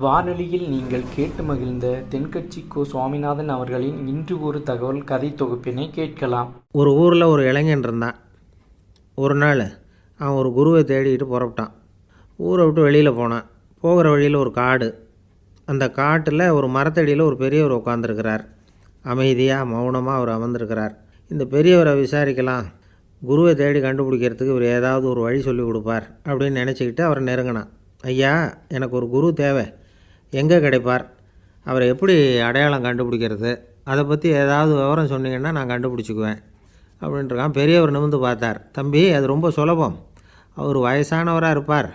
வானொலியில் நீங்கள் கேட்டு மகிழ்ந்த தென்கட்சி கோ. சுவாமிநாதன் அவர்களின் இன்று ஒரு தகவல் கதை தொகுப்பினை கேட்கலாம். ஒரு ஊரில் ஒரு இளைஞன் இருந்தான். ஒரு நாள் அவன் ஒரு குருவை தேடிட்டு புறப்பட்டான். ஊரை விட்டு வெளியில் போனான். போகிற வழியில் ஒரு காடு. அந்த காட்டில் ஒரு மரத்தடியில் ஒரு பெரியவர் உட்காந்துருக்கிறார். அமைதியாக மௌனமாக அவர் அமர்ந்திருக்கிறார். இந்த பெரியவரை விசாரிக்கலாம், குருவை தேடி கண்டுபிடிக்கிறதுக்கு இவர் ஏதாவது ஒரு வழி சொல்லி கொடுப்பார் அப்படின்னு நினச்சிக்கிட்டு அவரை நெருங்கினான். ஐயா, எனக்கு ஒரு குரு தேவை, எங்கே கிடைப்பார், அவரை எப்படி அடையாளம் கண்டுபிடிக்கிறது, அதை பற்றி ஏதாவது விவரம் சொன்னீங்கன்னா நான் கண்டுபிடிச்சிக்குவேன் அப்படின்ட்டுருக்கான். பெரியவர் நிமிர்ந்து பார்த்தார். தம்பி, அது ரொம்ப சுலபம். அவர் வயசானவராக இருப்பார்,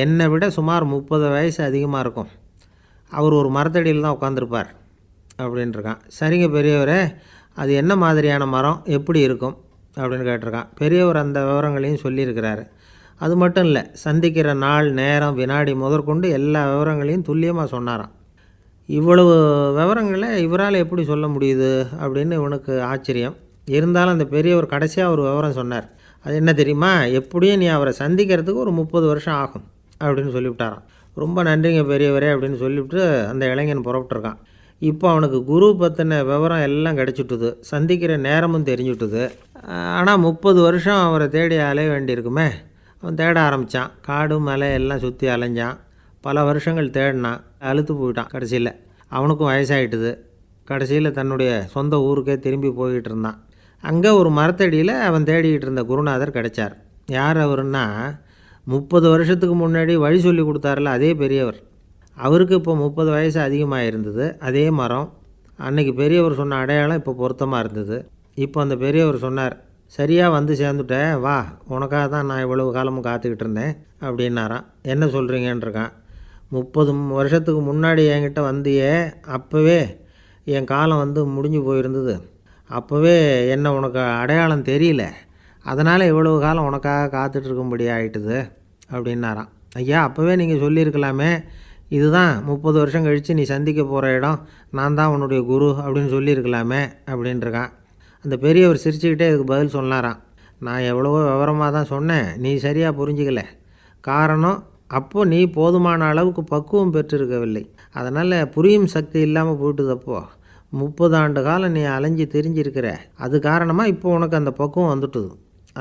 என்னை விட சுமார் 30 வயசு அதிகமாக இருக்கும். அவர் ஒரு மரத்தடியில் தான் உட்காந்துருப்பார் அப்படின்ட்டுருக்கான். சரிங்க பெரியவரே, அது என்ன மாதிரியான மரம், எப்படி இருக்கும் அப்படின்னு கேட்டிருக்கான். பெரியவர் அந்த விவரங்களையும் சொல்லியிருக்கிறாரு. அது மட்டும் இல்லை, சந்திக்கிற நாள், நேரம், வினாடி முதற்கொண்டு எல்லா விவரங்களையும் துல்லியமாக சொன்னாராம். இவ்வளவு விவரங்களை இவரால் எப்படி சொல்ல முடியுது அப்படின்னு இவனுக்கு ஆச்சரியம். இருந்தாலும் அந்த பெரியவர் கடைசியாக ஒரு விவரம் சொன்னார். அது என்ன தெரியுமா, எப்படியும் நீ அவரை சந்திக்கிறதுக்கு ஒரு 30 வருஷம் ஆகும் அப்படின்னு சொல்லிவிட்டாராம். ரொம்ப நன்றிங்க பெரியவரே அப்படின்னு சொல்லிவிட்டு அந்த இளைஞன் புறப்பட்டுருக்கான். இப்போ அவனுக்கு குரு பற்றின விவரம் எல்லாம் கிடச்சிட்டுது, சந்திக்கிற நேரமும் தெரிஞ்சுட்டுது. ஆனால் 30 வருஷம் அவரை தேடி அலைய வேண்டியிருக்குமே. அவன் தேட ஆரம்பித்தான். காடு மலை எல்லாம் சுற்றி அலைஞ்சான். பல வருஷங்கள் தேடினான். அழுத்து போயிட்டான். கடைசியில் அவனுக்கும் வயசாகிட்டுது. கடைசியில் தன்னுடைய சொந்த ஊருக்கே திரும்பி போய்கிட்டு இருந்தான். அங்கே ஒரு மரத்தடியில் அவன் தேடிக்கிட்டு இருந்த குருநாதர் கிடைச்சார். யார் அவருன்னா, 30 வருஷத்துக்கு முன்னாடி வழி சொல்லி கொடுத்தாரில்ல அதே பெரியவர். அவருக்கு இப்போ 30 வயசு அதிகமாக இருந்தது. அதே மரம். அன்றைக்கி பெரியவர் சொன்ன அடையாளம் இப்போ பொருத்தமாக இருந்தது. இப்போ அந்த பெரியவர் சொன்னார், சரியாக வந்து சேர்ந்துட்டேன், வா, உனக்காக தான் நான் இவ்வளவு காலமும் காத்துக்கிட்டு இருந்தேன் அப்படின்னாரான். என்ன சொல்கிறீங்கன்றிருக்கான். 30 வருஷத்துக்கு முன்னாடி என்கிட்ட வந்தியே, அப்போவே என் காலம் வந்து முடிஞ்சு போயிருந்தது. அப்போவே என்ன உனக்கு அடையாளம் தெரியல, அதனால் இவ்வளவு காலம் உனக்காக காத்துட்ருக்கும்படி ஆகிட்டுது அப்படின்னாரான். ஐயா, அப்போவே நீங்கள் சொல்லியிருக்கலாமே, இதுதான் 30 வருஷம் கழித்து நீ சந்திக்க போகிற இடம், நான் தான் உன்னுடைய குரு அப்படின்னு சொல்லியிருக்கலாமே அப்படின்ட்டுருக்கான். அந்த பெரியவர் சிரிச்சுக்கிட்டே இதுக்கு பதில் சொன்னாராம். நான் எவ்வளவோ விவரமாக தான் சொன்னேன், நீ சரியாக புரிஞ்சிக்கல. காரணம், அப்போது நீ போதுமான அளவுக்கு பக்குவம் பெற்றிருக்கவில்லை. அதனால் புரியும் சக்தி இல்லாமல் போயிட்டுதப்போ 30 ஆண்டு காலம் நீ அலைஞ்சி தெரிஞ்சிருக்கிற. அது காரணமாக இப்போ உனக்கு அந்த பக்குவம் வந்துட்டுது.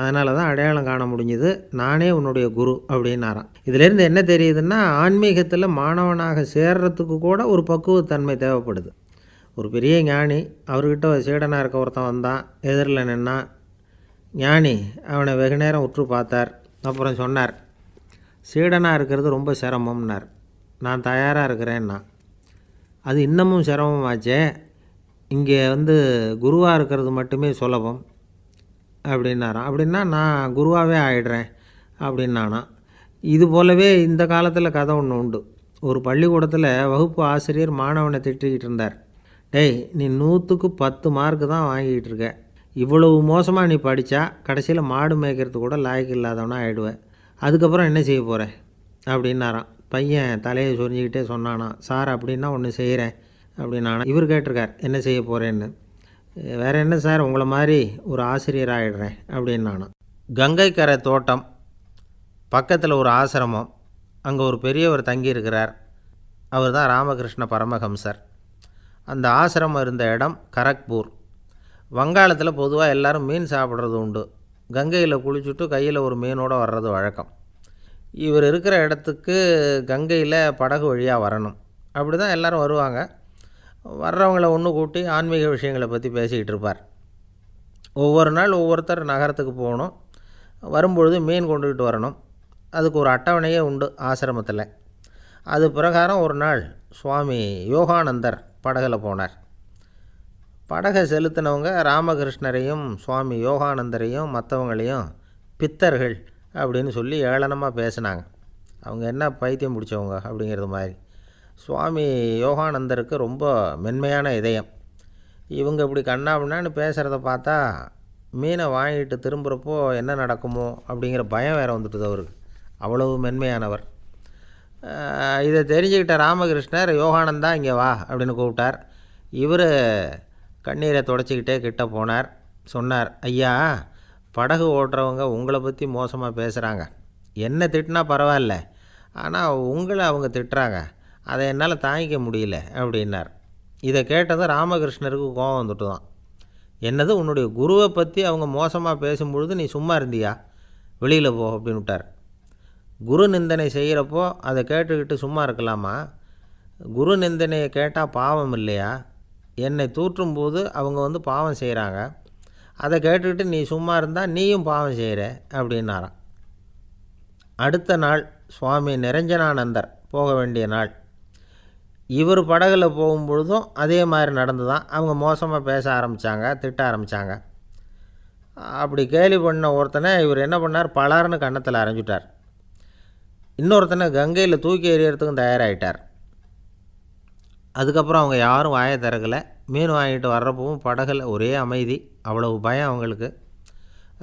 அதனால தான் அடையாளம் காண முடிஞ்சுது, நானே உன்னுடைய குரு அப்படின்னாராம். இதிலேருந்து என்ன தெரியுதுன்னா, ஆன்மீகத்தில் மாணவனாக சேர்றதுக்கு கூட ஒரு பக்குவத்தன்மை தேவைப்படுது. ஒரு பெரிய ஞானி, அவர்கிட்ட சீடனாக இருக்க ஒருத்தன் வந்தான். எதிரில் நின்னான். ஞானி அவனை வெகு நேரம் உற்று பார்த்தார். அப்புறம் சொன்னார், சீடனாக இருக்கிறது ரொம்ப சிரமம்னார். நான் தயாராக இருக்கிறேன்னா. அது இன்னமும் சிரமமாச்சே, இங்கே வந்து குருவாக இருக்கிறது மட்டுமே சுலபம் அப்படின்னாரான். அப்படின்னா நான் குருவாகவே ஆகிடுறேன் அப்படின்னானா. இது போலவே இந்த காலத்தில் கதை ஒன்று உண்டு. ஒரு பள்ளிக்கூடத்தில் வகுப்பு ஆசிரியர் மாணவனை திட்டிக்கிட்டு இருந்தார். டேய், நீ 100க்கு 10 மார்க்கு தான் வாங்கிக்கிட்டு இருக்க. இவ்வளவு மோசமாக நீ படித்தா கடைசியில் மாடு மேய்க்கிறது கூட லாய்க்கு இல்லாதவனா ஆகிடுவேன். அதுக்கப்புறம் என்ன செய்ய போகிறேன் அப்படின்னாரான். பையன் தலையை சொரிஞ்சிக்கிட்டே சொன்னானா, சார் அப்படின்னா ஒன்று செய்கிறேன் அப்படின்னானா. இவர் கேட்டிருக்கார், என்ன செய்ய போகிறேன்னு. வேறு என்ன சார், உங்களை மாதிரி ஒரு ஆசிரியர் ஆகிடுறேன் அப்படின்னானா. கங்கை கரை தோட்டம் பக்கத்தில் ஒரு ஆசிரமம். அங்கே ஒரு பெரியவர் தங்கியிருக்கிறார். அவர் தான் ராமகிருஷ்ண பரமஹம்சர். அந்த ஆசிரமம் இருந்த இடம் கரக்பூர். வங்காளத்தில் பொதுவாக எல்லோரும் மீன் சாப்பிட்றது உண்டு. கங்கையில் குளிச்சுட்டு கையில் ஒரு மீனோடு வர்றது வழக்கம். இவர் இருக்கிற இடத்துக்கு கங்கையில் படகு வழியாக வரணும். அப்படி தான் எல்லோரும் வருவாங்க. வர்றவங்கள ஒன்று கூட்டி ஆன்மீக விஷயங்களை பற்றி பேசிக்கிட்டு இருப்பார். ஒவ்வொரு நாள் ஒவ்வொருத்தர் நகரத்துக்கு போகணும். வரும்பொழுது மீன் கொண்டுக்கிட்டு வரணும். அதுக்கு ஒரு அட்டவணையே உண்டு ஆசிரமத்தில். அது பிரகாரம் ஒரு நாள் சுவாமி யோகானந்தர் படகில் போனார். படகை செலுத்தினவங்க ராமகிருஷ்ணரையும் சுவாமி யோகானந்தரையும் மற்றவங்களையும் பித்தர்கள் அப்படின்னு சொல்லி ஏளனமாக பேசினாங்க. அவங்க என்ன பைத்தியம் பிடிச்சவங்க அப்படிங்கிறது மாதிரி. சுவாமி யோகானந்தருக்கு ரொம்ப மென்மையான இதயம். இவங்க இப்படி கண்ணாபின்னான்னு பேசுகிறத பார்த்தா மீனை வாங்கிட்டு திரும்புகிறப்போ என்ன நடக்குமோ அப்படிங்கிற பயம் வேறு வந்துட்டுது அவருக்கு. அவ்வளவு மென்மையானவர். இதை தெரிஞ்சுக்கிட்ட ராமகிருஷ்ணர், யோகானந்தா இங்கே வா அப்படின்னு கூப்பிட்டார். இவர் கண்ணீரை தொடச்சிக்கிட்டே கிட்ட போனார். சொன்னார், ஐயா, படகு ஓட்டுறவங்க உங்களை பற்றி மோசமாக பேசுகிறாங்க. என்ன திட்டினா பரவாயில்ல, ஆனால் உங்களை அவங்க திட்டுறாங்க. அதை என்னால் தாங்கிக்க முடியல அப்படின்னார். இதை கேட்டதும் ராமகிருஷ்ணருக்கு கோபம் வந்துட்டு தான். என்னது, உன்னுடைய குருவை பற்றி அவங்க மோசமாக பேசும்பொழுது நீ சும்மா இருந்தியா? வெளியில் போ அப்படின்னு விட்டார். குரு நிந்தனை செய்கிறப்போ அதை கேட்டுக்கிட்டு சும்மா இருக்கலாமா? குரு நிந்தனையை கேட்டால் பாவம் இல்லையா? என்னை தூற்றும்போது அவங்க பாவம் செய்கிறாங்க, அதை கேட்டுக்கிட்டு நீ சும்மா இருந்தால் நீயும் பாவம் செய்கிற அப்படின்னாராம். அடுத்த நாள் சுவாமி நிரஞ்சனானந்தர் போக வேண்டிய நாள். இவர் படகுல போகும்பொழுதும் அதே மாதிரி நடந்து தான். அவங்க மோசமாக பேச ஆரம்பித்தாங்க, திட்ட ஆரம்பித்தாங்க. அப்படி கேலி பண்ண ஒருத்தனை இவர் என்ன பண்ணார், பலார்னு கன்னத்தில் அரைஞ்சிட்டார். இன்னொருத்தனை கங்கையில் தூக்கி எறியறதுக்கும் தயாராகிட்டார். அதுக்கப்புறம் அவங்க யாரும் வாயை திறக்கலை. மீன் வாங்கிட்டு வர்றப்பவும் படகுல ஒரே அமைதி, அவ்வளவு பயம் அவங்களுக்கு.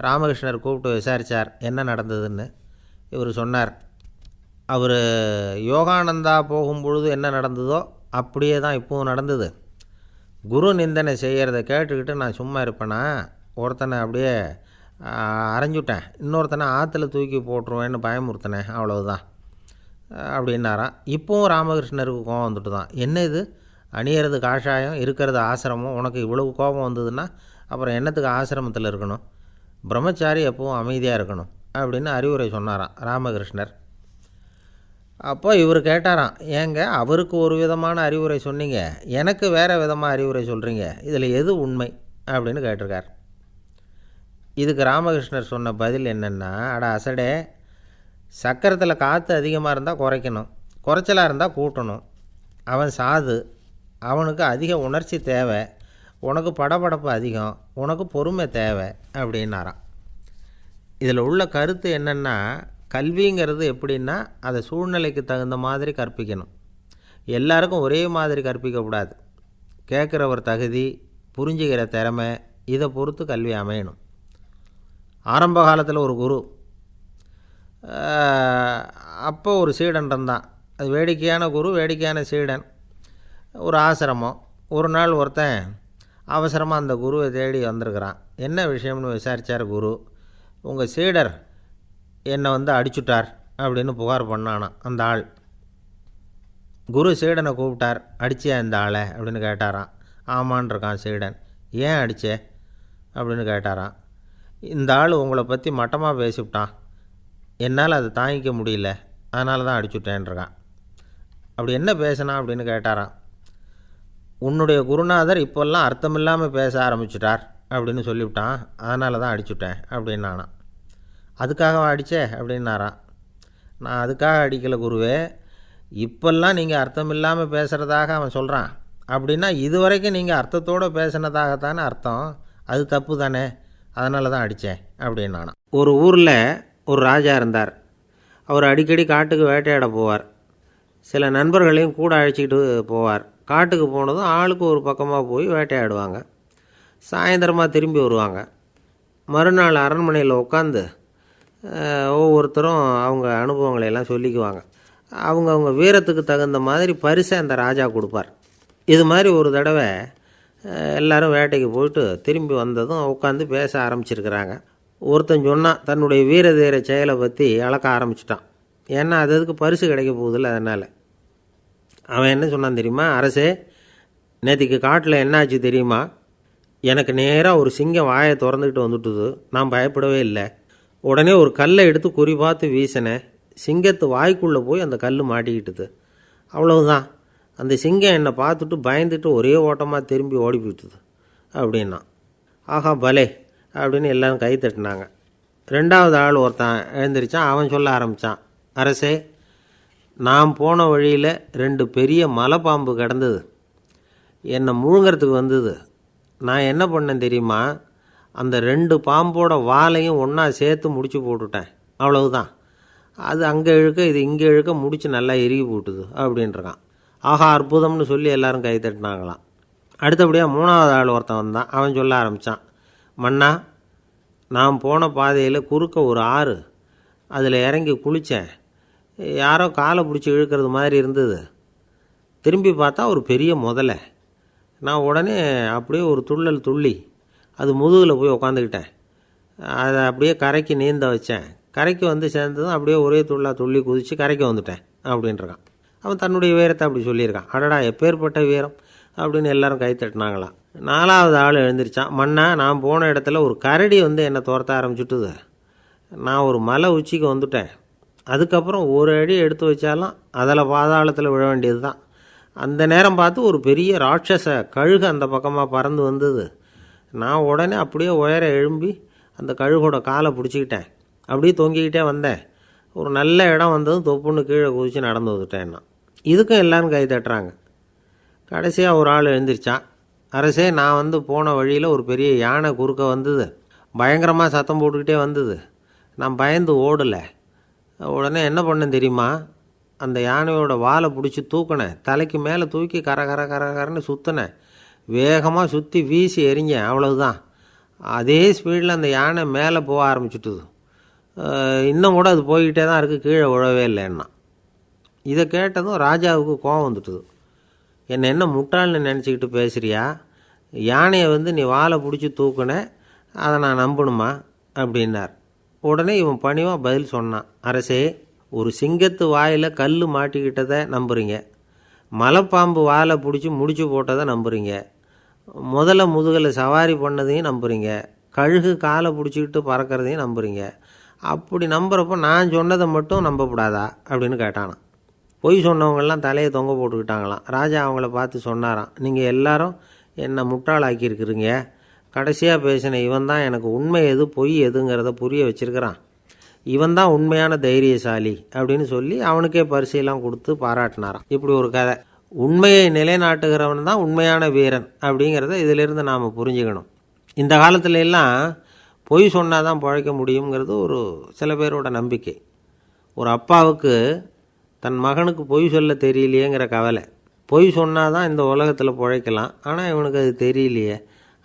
ராமகிருஷ்ணர் கூப்பிட்டு விசாரித்தார் என்ன நடந்ததுன்னு. இவர் சொன்னார், அவர் யோகானந்தா போகும்பொழுது என்ன நடந்ததோ அப்படியே தான் இப்போவும் நடந்தது. குரு நிந்தனை செய்கிறத கேட்டுக்கிட்டு நான் சும்மா இருப்பேனா? ஒருத்தனை அப்படியே அரைஞ்சுட்டேன், இன்னொருத்தனை ஆற்றுல தூக்கி போட்டுருவேன்னு பயமுறுத்தினேன், அவ்வளவுதான் அப்படின்னாராம். இப்போவும் ராமகிருஷ்ணருக்கு கோபம் வந்துட்டு தான். என்ன இது, அணியறது காஷாயம், இருக்கிறது ஆசிரமம், உனக்கு இவ்வளவு கோபம் வந்ததுன்னா அப்புறம் என்னத்துக்கு ஆசிரமத்தில் இருக்கணும்? பிரம்மச்சாரி எப்பவும் அமைதியாக இருக்கணும் அப்படின்னு அறிவுரை சொன்னாராம் ராமகிருஷ்ணர். அப்போ இவர் கேட்டாராம், ஏங்க அவருக்கு ஒரு விதமான அறிவுரை சொன்னீங்க, எனக்கு வேறு விதமாக அறிவுரை சொல்கிறீங்க, இதில் எது உண்மை அப்படின்னு கேட்டிருக்கார். இதுக்கு ராமகிருஷ்ணர் சொன்ன பதில் என்னென்னா, அட அசடே, சக்கரத்தில் காற்று அதிகமாக இருந்தால் குறைக்கணும், குறைச்சலாக இருந்தால் கூட்டணும். அவன் சாது, அவனுக்கு அதிக உணர்ச்சி தேவை, உனக்கு படபடப்பு அதிகம், உனக்கு பொறுமை தேவை அப்படின்னாராம். இதில் உள்ள கருத்து என்னென்னா, கல்விங்கிறது எப்படின்னா அதை சூழ்நிலைக்கு தகுந்த மாதிரி கற்பிக்கணும். எல்லாருக்கும் ஒரே மாதிரி கற்பிக்கக்கூடாது. கேட்குறவர் தகுதி, புரிஞ்சுக்கிற திறமை, இதை பொறுத்து கல்வி அமையணும். ஆரம்ப காலத்தில் ஒரு குரு, அப்போ ஒரு சீடன் இருந்தான். அது வேடிக்கையான குரு, வேடிக்கையான சீடன். ஒரு ஆசிரமம். ஒரு நாள் ஒருத்தன் அவசரமாக அந்த குருவை தேடி வந்திருக்கிறான். என்ன விஷயம்னு விசாரித்தார் குரு. உங்கள் சீடர் என்னை அடிச்சுட்டார் அப்படின்னு புகார் பண்ணானான் அந்த ஆள். குரு சீடனை கூப்பிட்டார். அடிச்சியா இந்த ஆளை அப்படின்னு கேட்டாரான். ஆமான் இருக்கான் சீடன். ஏன் அடித்தே அப்படின்னு கேட்டாரான். இந்த ஆள் உங்களை பற்றி மட்டமாக பேசிவிட்டான், என்னால் அதை தாங்கிக்க முடியல, அதனால தான் அடிச்சுட்டேன்ருக்கான். அப்படி என்ன பேசினான் அப்படின்னு கேட்டாரான். உன்னுடைய குருநாதர் இப்போல்லாம் அர்த்தமில்லாமல் பேச ஆரம்பிச்சிட்டார் அப்படின்னு சொல்லிவிட்டான், அதனால தான் அடிச்சுட்டேன் அப்படின்னானான். அதுக்காக அடித்தே அப்படின்னாரான். நான் அதுக்காக அடிக்கலை குருவே, இப்போல்லாம் நீங்கள் அர்த்தமில்லாமல் பேசுகிறதாக அவன் சொல்கிறான், அப்படின்னா இதுவரைக்கும் நீங்கள் அர்த்தத்தோடு பேசினதாகத்தானே அர்த்தம், அது தப்பு தானே, அதனால தான் அடித்தேன் அப்படின்னானான். ஒரு ஊரில் ஒரு ராஜா இருந்தார். அவர் அடிக்கடி காட்டுக்கு வேட்டையாட போவார். சில நண்பர்களையும் கூட அழைச்சிக்கிட்டு போவார். காட்டுக்கு போனதும் ஆளுக்கு ஒரு பக்கமாக போய் வேட்டையாடுவாங்க. சாயந்தரமாக திரும்பி வருவாங்க. மறுநாள் அரண்மனையில் உட்காந்து ஒவ்வொருத்தரும் அவங்க அனுபவங்களையெல்லாம் சொல்லிக்குவாங்க. அவங்கவுங்க வீரத்துக்கு தகுந்த மாதிரி பரிசை அந்த ராஜா கொடுப்பார். இது மாதிரி ஒரு தடவை எல்லோரும் வேட்டைக்கு போயிட்டு திரும்பி வந்ததும் உட்காந்து பேச ஆரம்பிச்சிருக்கிறாங்க. ஒருத்தன் சொன்னான், தன்னுடைய வீர தீர செயலை பற்றி அளக்க ஆரம்பிச்சிட்டான். ஏன்னா அது அதுக்கு பரிசு கிடைக்க போகுதில்ல, அதனால். அவன் என்ன சொன்னான் தெரியுமா? அரசே, நேற்றுக்கு காட்டில் என்னாச்சு தெரியுமா? எனக்கு நேராக ஒரு சிங்கம் வாயை திறந்துக்கிட்டு வந்துட்டுது. நான் பயப்படவே இல்லை. உடனே ஒரு கல்லை எடுத்து குறி பார்த்து வீசினேன். சிங்கத்து வாய்க்குள்ளே போய் அந்த கல் மாட்டிக்கிட்டுது. அவ்வளவுதான். அந்த சிங்கம் என்னை பார்த்துட்டு பயந்துட்டு ஒரே ஓட்டமாக திரும்பி ஓடி போயிட்டுது அப்படின்னா. ஆஹா பலே அப்படின்னு எல்லோரும் கை தட்டினாங்க. ரெண்டாவது ஆள் ஒருத்தன் எழுந்திரிச்சான். அவன் சொல்ல ஆரம்பித்தான், அரசே, நான் போன வழியில் 2 பெரிய மலைப்பாம்பு கிடந்தது, என்னை முழுங்கிறதுக்கு வந்தது. நான் என்ன பண்ணேன் தெரியுமா? அந்த 2 பாம்போட வாலையும் ஒன்றா சேர்த்து முடிச்சு போட்டுட்டேன். அவ்வளவுதான். அது அங்கே இழுக்க இது இங்கே இழுக்க முடிச்சு நல்லா இறுகி போட்டுது அப்படின்றான். ஆஹா அற்புதம்னு சொல்லி எல்லாரும் கை தட்டினாங்களாம். அடுத்தபடியாக 3வது ஆள் ஒருத்தன் வந்தான். அவன் சொல்ல ஆரம்பித்தான், மன்னா, நான் போன பாதையில் குறுக்க ஒரு ஆறு, அதில் இறங்கி குளித்தேன். யாரோ காலை பிடிச்சி இழுக்கிறது மாதிரி இருந்தது. திரும்பி பார்த்தா ஒரு பெரிய முதலை. நான் உடனே அப்படியே ஒரு துள்ளல் துள்ளி அது முதுகில் போய் உக்காந்துக்கிட்டேன். அதை அப்படியே கரைக்கு நீந்த வச்சேன். கரைக்கு வந்து சேர்ந்ததும் அப்படியே ஒரே துள்ளி குதித்து கரைக்கு வந்துட்டேன் அப்படின்றான். அவன் தன்னுடைய வீரத்தை அப்படி சொல்லியிருக்கான். அடடா எப்பேற்பட்ட வீரம் அப்படின்னு எல்லாரும் கை தட்டினாங்களாம். 4வது ஆள் எழுந்திரிச்சான். மன்னா, நான் போன இடத்துல ஒரு கரடி என்னை துரத்த ஆரம்பிச்சுட்டுது. நான் ஒரு மலை உச்சிக்கு வந்துட்டேன். அதுக்கப்புறம் ஒரு அடி எடுத்து வச்சாலும் அதில் பாதாளத்தில் விழ வேண்டியது தான். அந்த நேரம் பார்த்து ஒரு பெரிய ராட்சச கழுகு அந்த பக்கமாக பறந்து வந்தது. நான் உடனே அப்படியே உயர எழும்பி அந்த கழுகோட காலை பிடிச்சிக்கிட்டேன். அப்படியே தொங்கிக்கிட்டே வந்தேன். ஒரு நல்ல இடம் வந்ததும் தொப்புன்னு கீழே குதித்து நடந்து வந்துட்டேன்னா. இதுக்கும் எல்லோரும் கை தட்டுறாங்க. கடைசியாக ஒரு ஆள் எழுந்திரிச்சான். அரசே, நான் போன வழியில் ஒரு பெரிய யானை குறுக்க வந்தது. பயங்கரமாக சத்தம் போட்டுக்கிட்டே வந்தது. நான் பயந்து ஓடலை. உடனே என்ன பண்ணேன் தெரியுமா? அந்த யானையோட வாலை பிடிச்சி தூக்கினேன். தலைக்கு மேலே தூக்கி கரன்னு சுற்றினேன். வேகமாக சுற்றி வீசி எறிஞ்சேன். அவ்வளவுதான். அதே ஸ்பீடில் அந்த யானை மேலே போக ஆரம்பிச்சுட்டுது. இன்னும் கூட அது போய்கிட்டே தான் இருக்குது, கீழே விழவே இல்லைன்னா. இதை கேட்டதும் ராஜாவுக்கு கோபம் வந்துட்டுது. என்ன முட்டாள்னு நினச்சிக்கிட்டு பேசுகிறியா? யானையை நீ வாலை பிடிச்சி தூக்குன, அதை நான் நம்பணுமா அப்படின்னார். உடனே இவன் பணிவாக பதில் சொன்னான். அரசே, ஒரு சிங்கத்து வாயில் கல் மாட்டிக்கிட்டதை நம்புறீங்க, மலைப்பாம்பு வாலை பிடிச்சி முடிச்சு போட்டதை நம்புறீங்க, முதல்ல முதுகில் சவாரி பண்ணதையும் நம்புறீங்க, கழுகு காலை பிடிச்சிக்கிட்டு பறக்கிறதையும் நம்புறீங்க. அப்படி நம்புகிறப்போ நான் சொன்னதை மட்டும் நம்பக்கூடாதா அப்படின்னு கேட்டானான். பொய் சொன்னவங்கெல்லாம் தலையை தொங்க போட்டுக்கிட்டாங்களாம். ராஜா அவங்கள பார்த்து சொன்னாராம், நீங்கள் எல்லாரும் என்னை முட்டாளாக்கியிருக்கிறீங்க. கடைசியாக பேசின இவன் தான் எனக்கு உண்மை எது பொய் எதுங்கிறத புரிய வச்சிருக்கிறான். இவன் தான் உண்மையான தைரியசாலி அப்படின்னு சொல்லி அவனுக்கே பரிசையெல்லாம் கொடுத்து பாராட்டினாராம். இப்படி ஒரு கதை. உண்மையை நிலைநாட்டுகிறவன் தான் உண்மையான வீரன் அப்படிங்கிறத இதிலிருந்து நாம் புரிஞ்சுக்கணும். இந்த காலத்துல எல்லாம் பொய் சொன்னால் தான் பழைக்க முடியுங்கிறது ஒரு சில பேரோட நம்பிக்கை. ஒரு அப்பாவுக்கு தன் மகனுக்கு பொய் சொல்ல தெரியலையேங்கிற கவலை. பொய் சொன்னால் தான் இந்த உலகத்தில் பிழைக்கலாம், ஆனால் இவனுக்கு அது தெரியலையே,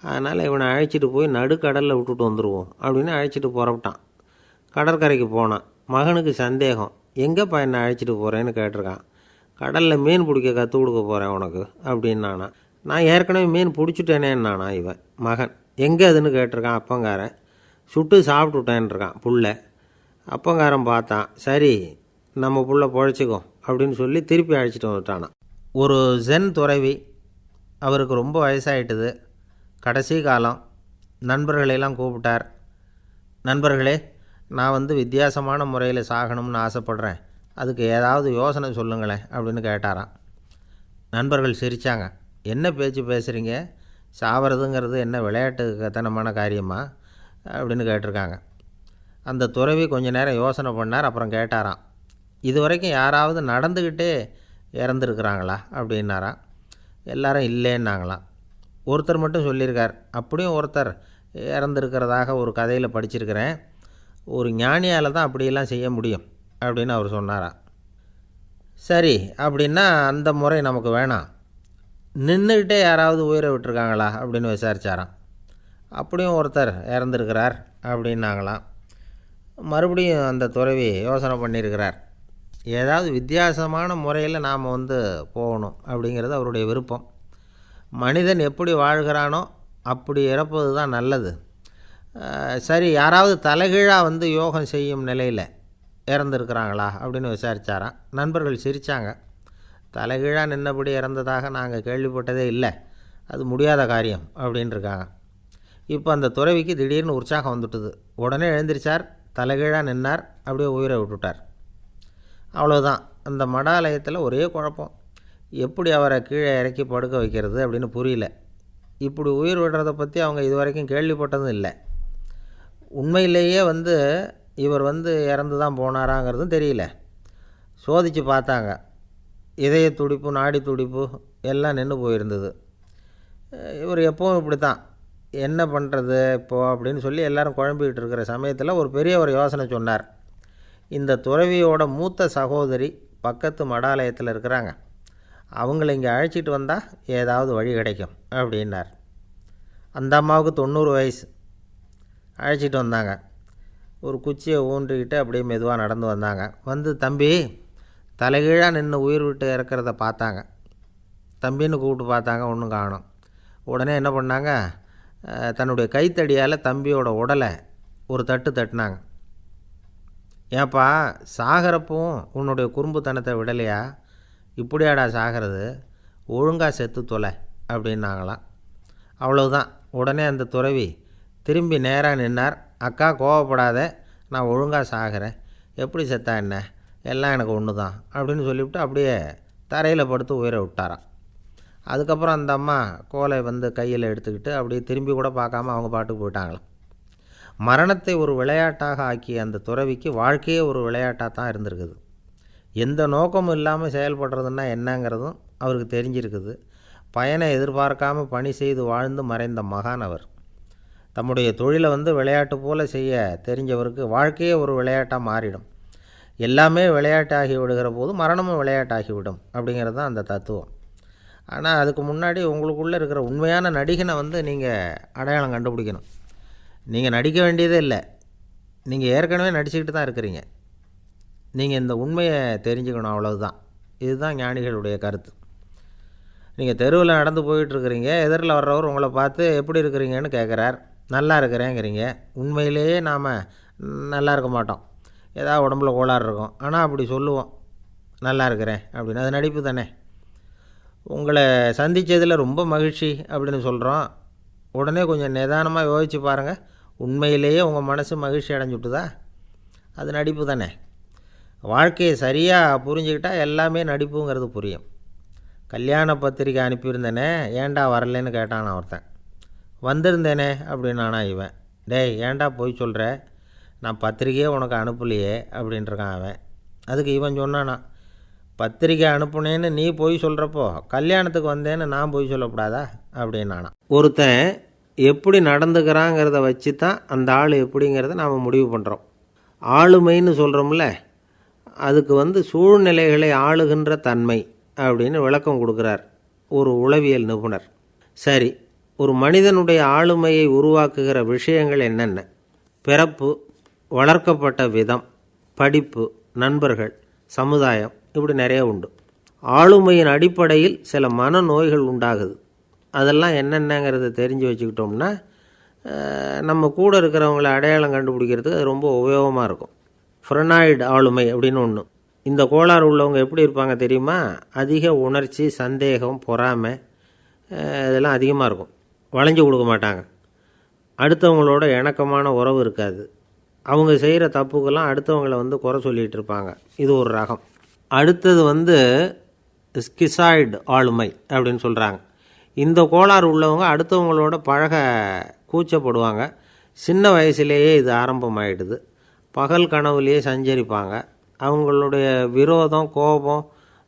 அதனால் இவனை அழைச்சிட்டு போய் நடுக்கடலில் விட்டுட்டு வந்துடுவோம் அப்படின்னு அழைச்சிட்டு புறப்பட்டான். கடற்கரைக்கு போனான். மகனுக்கு சந்தேகம். எங்கேப்பா என்னை அழைச்சிட்டு போகிறேன்னு கேட்டிருக்கான். கடலில் மீன் பிடிக்க கற்றுக் கொடுக்க போகிறேன் உனக்கு அப்படின்னானா. நான் ஏற்கனவே மீன் பிடிச்சிட்டேனேன்னானா இவன் மகன். எங்கே அதுன்னு கேட்டிருக்கான் அப்பங்காரன். சுட்டு சாப்பிட்டுட்டேன்ருக்கான் புள்ள. அப்பங்காரன் பார்த்தான். சரி, நம்ம புள்ள பொழைச்சிக்கோ அப்படின்னு சொல்லி திருப்பி அழைச்சிட்டு வந்துட்டானா. ஒரு ஜென் துறவி, அவருக்கு ரொம்ப வயசாகிட்டுது, கடைசி காலம். நண்பர்களையெல்லாம் கூப்பிட்டார். நண்பர்களே, நான் வித்தியாசமான முறையில் சாகணும்னு ஆசைப்பட்றேன், அதுக்கு ஏதாவது யோசனை சொல்லுங்களேன் அப்படின்னு கேட்டாராம். நண்பர்கள் சிரித்தாங்க. என்ன பேச்சு பேசுகிறீங்க? சாவறதுங்கிறது என்ன விளையாட்டு கத்தனமான காரியமா அப்படின்னு கேட்டிருக்காங்க. அந்த துறவி கொஞ்ச நேரம் யோசனை பண்ணார். அப்புறம் கேட்டாராம், இது வரைக்கும் யாராவது நடந்துக்கிட்டே இறந்துருக்குறாங்களா அப்படின்னாராம். எல்லாரும் இல்லைன்னாங்களாம். ஒருத்தர் மட்டும் சொல்லியிருக்கார். அப்படியும் ஒருத்தர் இறந்துருக்கிறதாக ஒரு கதையில் படிச்சிருக்கிறேன். ஒரு ஞானியால் தான் அப்படியெல்லாம் செய்ய முடியும் அப்படின்னு அவர் சொன்னாராம். சரி, அப்படின்னா அந்த முறை நமக்கு வேணாம். நின்றுக்கிட்டே யாராவது உயிரை விட்டுருக்காங்களா அப்படின்னு விசாரித்தாராம். அப்படியும் ஒருத்தர் இறந்துருக்கிறார் அப்படின்னாங்களாம். மறுபடியும் அந்த துறவி யோசனை பண்ணியிருக்கிறார். ஏதாவது வித்தியாசமான முறையில் நாம் போகணும் அப்படிங்கிறது அவருடைய விருப்பம். மனிதன் எப்படி வாழ்கிறானோ அப்படி இறப்பது தான் நல்லது. சரி, யாராவது தலைகீழாக யோகம் செய்யும் நிலையில் இறந்துருக்கிறாங்களா அப்படின்னு விசாரித்தாராம். நண்பர்கள் சிரித்தாங்க. தலைகீழாக நின்னபடி இறந்ததாக நாங்கள் கேள்விப்பட்டதே இல்லை, அது முடியாத காரியம் அப்படின்ட்டுருக்காங்க. இப்போ அந்த துறவிக்கு திடீர்னு உற்சாகம் வந்துட்டுது. உடனே எழுந்திரிச்சார், தலைகீழாக நின்னார், அப்படியே உயிரை விட்டுட்டார். அவ்வளோதான். அந்த மடாலயத்தில் ஒரே குழப்பம். எப்படி அவரை கீழே இறக்கி படுக்க வைக்கிறது அப்படின்னு புரியல. இப்படி உயிர் விடுறதை பற்றி அவங்க இது வரைக்கும் கேள்விப்பட்டதும் இல்லை. உண்மையிலேயே இவர் இறந்து தான் போனாராங்கிறதும் தெரியல. சோதித்து பார்த்தாங்க. இதய துடிப்பு, நாடி துடிப்பு எல்லாம் நின்று போயிருந்தது. இவர் எப்பவும் இப்படி தான், என்ன பண்ணுறது இப்போது அப்படின்னு சொல்லி எல்லோரும் குழம்பிக்கிட்டு இருக்கிற சமயத்தில் ஒரு பெரிய ஒரு யோசனை சொன்னார். இந்த துறவியோட மூத்த சகோதரி பக்கத்து மடாலயத்தில் இருக்கிறாங்க, அவங்கள இங்கே அழைச்சிட்டு வந்தால் ஏதாவது வழி கிடைக்கும் அப்படின்னார். அந்த அம்மாவுக்கு 90 வயசு. அழைச்சிட்டு வந்தாங்க. ஒரு குச்சியை ஊன்றிக்கிட்டு அப்படியே மெதுவாக நடந்து வந்தாங்க. தம்பி, தலைகீழாக நின்று உயிர் விட்டு இறக்கிறத பார்த்தாங்க. தம்பின்னு கூப்பிட்டு பார்த்தாங்க, ஒன்றும் காணோம். உடனே என்ன பண்ணாங்க, தன்னுடைய கைத்தடியால் தம்பியோட உடலை ஒரு தட்டு தட்டினாங்க. ஏப்பா, சாகிறப்பவும் உன்னுடைய குறும்புத்தனத்தை விடலையா? இப்படியாடா சாகிறது, ஒழுங்காக செத்து தொலை அப்படின்னாங்களாம். அவ்வளவுதான். உடனே அந்த துறவி திரும்பி நேராக நின்னார். அக்கா கோவப்படாத, நான் ஒழுங்காக சாகிறேன், எப்படி செத்தா என்ன, எல்லாம் எனக்கு ஒன்று தான் அப்படின்னு சொல்லிவிட்டு அப்படியே தரையில் படுத்து உயிரை விட்டாராம். அதுக்கப்புறம் அந்த அம்மா கோலை வந்து கையில் எடுத்துக்கிட்டு அப்படியே திரும்பி கூட பார்க்காம அவங்க பாட்டுக்கு போயிட்டாங்களாம். மரணத்தை ஒரு விளையாட்டாக ஆக்கிய அந்த துறவிக்கு வாழ்க்கையே ஒரு விளையாட்டாக தான் இருந்திருக்குது. எந்த நோக்கமும் இல்லாமல் செயல்படுறதுன்னா என்னங்கிறதும் அவருக்கு தெரிஞ்சிருக்குது. பயனை எதிர்பார்க்காமல் பணி செய்து வாழ்ந்து மறைந்த மகான் அவர். தம்முடைய தொழிலை வந்து விளையாட்டு போல் செய்ய தெரிஞ்சவருக்கு வாழ்க்கையே ஒரு விளையாட்டாக மாறிடும். எல்லாமே விளையாட்டாகி விடுகிற போது மரணமும் விளையாட்டாகிவிடும் அப்படிங்கிறது தான் அந்த தத்துவம். ஆனால் அதுக்கு முன்னாடி உங்களுக்குள்ளே இருக்கிற உண்மையான நடிகனை வந்து நீங்கள் அடையாளம் கண்டுபிடிக்கணும். நீங்கள் நடிக்க வேண்டியதே இல்லை, நீங்கள் ஏற்கனவே நடிச்சுக்கிட்டு தான் இருக்கிறீங்க. நீங்கள் இந்த உண்மையை தெரிஞ்சுக்கணும், அவ்வளவுதான். இதுதான் ஞானிகளுடைய கருத்து. நீங்கள் தெருவில் நடந்து போயிட்டுருக்கிறீங்க, எதிரில் வர்றவர் உங்களை பார்த்து எப்படி இருக்கிறீங்கன்னு கேட்குறார். நல்லா இருக்கிறேங்கிறீங்க. உண்மையிலேயே நாம் நல்லா இருக்க மாட்டோம், ஏதாவது உடம்புல கோளாறு இருக்கும். ஆனால் அப்படி சொல்லுவோம் நல்லா இருக்கிறேன் அப்படின்னு. அது நடிப்பு தானே. உங்களை சந்தித்ததில் ரொம்ப மகிழ்ச்சி அப்படின்னு சொல்கிறோம். உடனே கொஞ்சம் நிதானமாக யோசித்து பாருங்கள், உண்மையிலேயே உங்கள் மனசு மகிழ்ச்சி அடைஞ்சுட்டுதா? அது நடிப்பு தானே. வாழ்க்கையை சரியாக புரிஞ்சுக்கிட்டால் எல்லாமே நடிப்புங்கிறது புரியும். கல்யாண பத்திரிக்கை அனுப்பியிருந்தேனே, ஏன்டா வரலன்னு கேட்டான் ஒருத்தன். வந்திருந்தேனே அப்படின்னானா இவன். டேய், ஏன்டா போய் சொல்கிற, நான் பத்திரிக்கையே உனக்கு அனுப்பலையே அப்படின்ட்டுருக்கான் அவன். அதுக்கு இவன் சொன்னானா, பத்திரிக்கை அனுப்புனேன்னு நீ போய் சொல்கிறப்போ கல்யாணத்துக்கு வந்தேன்னு நான் போய் சொல்லக்கூடாதா அப்படின்னானா. ஒருத்தன் எப்படி நடந்துக்கிறாங்கிறத வச்சு தான் அந்த ஆள் எப்படிங்கிறத நாம் முடிவு பண்ணுறோம். ஆளுமைன்னு சொல்கிறோம்ல, அதுக்கு வந்து சூழ்நிலைகளை ஆளுகின்ற தன்மை அப்படின்னு விளக்கம் கொடுக்குறார் ஒரு உளவியல் நிபுணர். சரி, ஒரு மனிதனுடைய ஆளுமையை உருவாக்குகிற விஷயங்கள் என்னென்ன? பிறப்பு, வளர்க்கப்பட்ட விதம், படிப்பு, நண்பர்கள், சமுதாயம், இப்படி நிறைய உண்டு. ஆளுமையின் அடிப்படையில் சில மனநோய்கள் உண்டாகுது. அதெல்லாம் என்னென்னங்கிறத தெரிஞ்சு வச்சுக்கிட்டோம்னா நம்ம கூட இருக்கிறவங்கள அடையாளம் கண்டுபிடிக்கிறதுக்கு அது ரொம்ப உபயோகமாக இருக்கும். ஃப்ரெனாய்டு ஆளுமை அப்படின்னு ஒன்று. இந்த கோளாறு உள்ளவங்க எப்படி இருப்பாங்க தெரியுமா? அதிக உணர்ச்சி, சந்தேகம், பொறாமை இதெல்லாம் அதிகமாக இருக்கும். வளைஞ்சு கொடுக்க மாட்டாங்க. அடுத்தவங்களோட இணக்கமான உறவு இருக்காது. அவங்க செய்கிற தப்புக்கெல்லாம் அடுத்தவங்களை வந்து குறை சொல்லிகிட்டு இருப்பாங்க. இது ஒரு ரகம். அடுத்தது வந்து ஸ்கிசாய்டு ஆளுமை அப்படின்னு சொல்கிறாங்க. இந்த கோளாறு உள்ளவங்க அடுத்தவங்களோட பழக கூச்சப்படுவாங்க. சின்ன வயசுலேயே இது ஆரம்பமாயிடுது. பகல் கனவுலேயே சஞ்சரிப்பாங்க. அவங்களுடைய விரோதம், கோபம்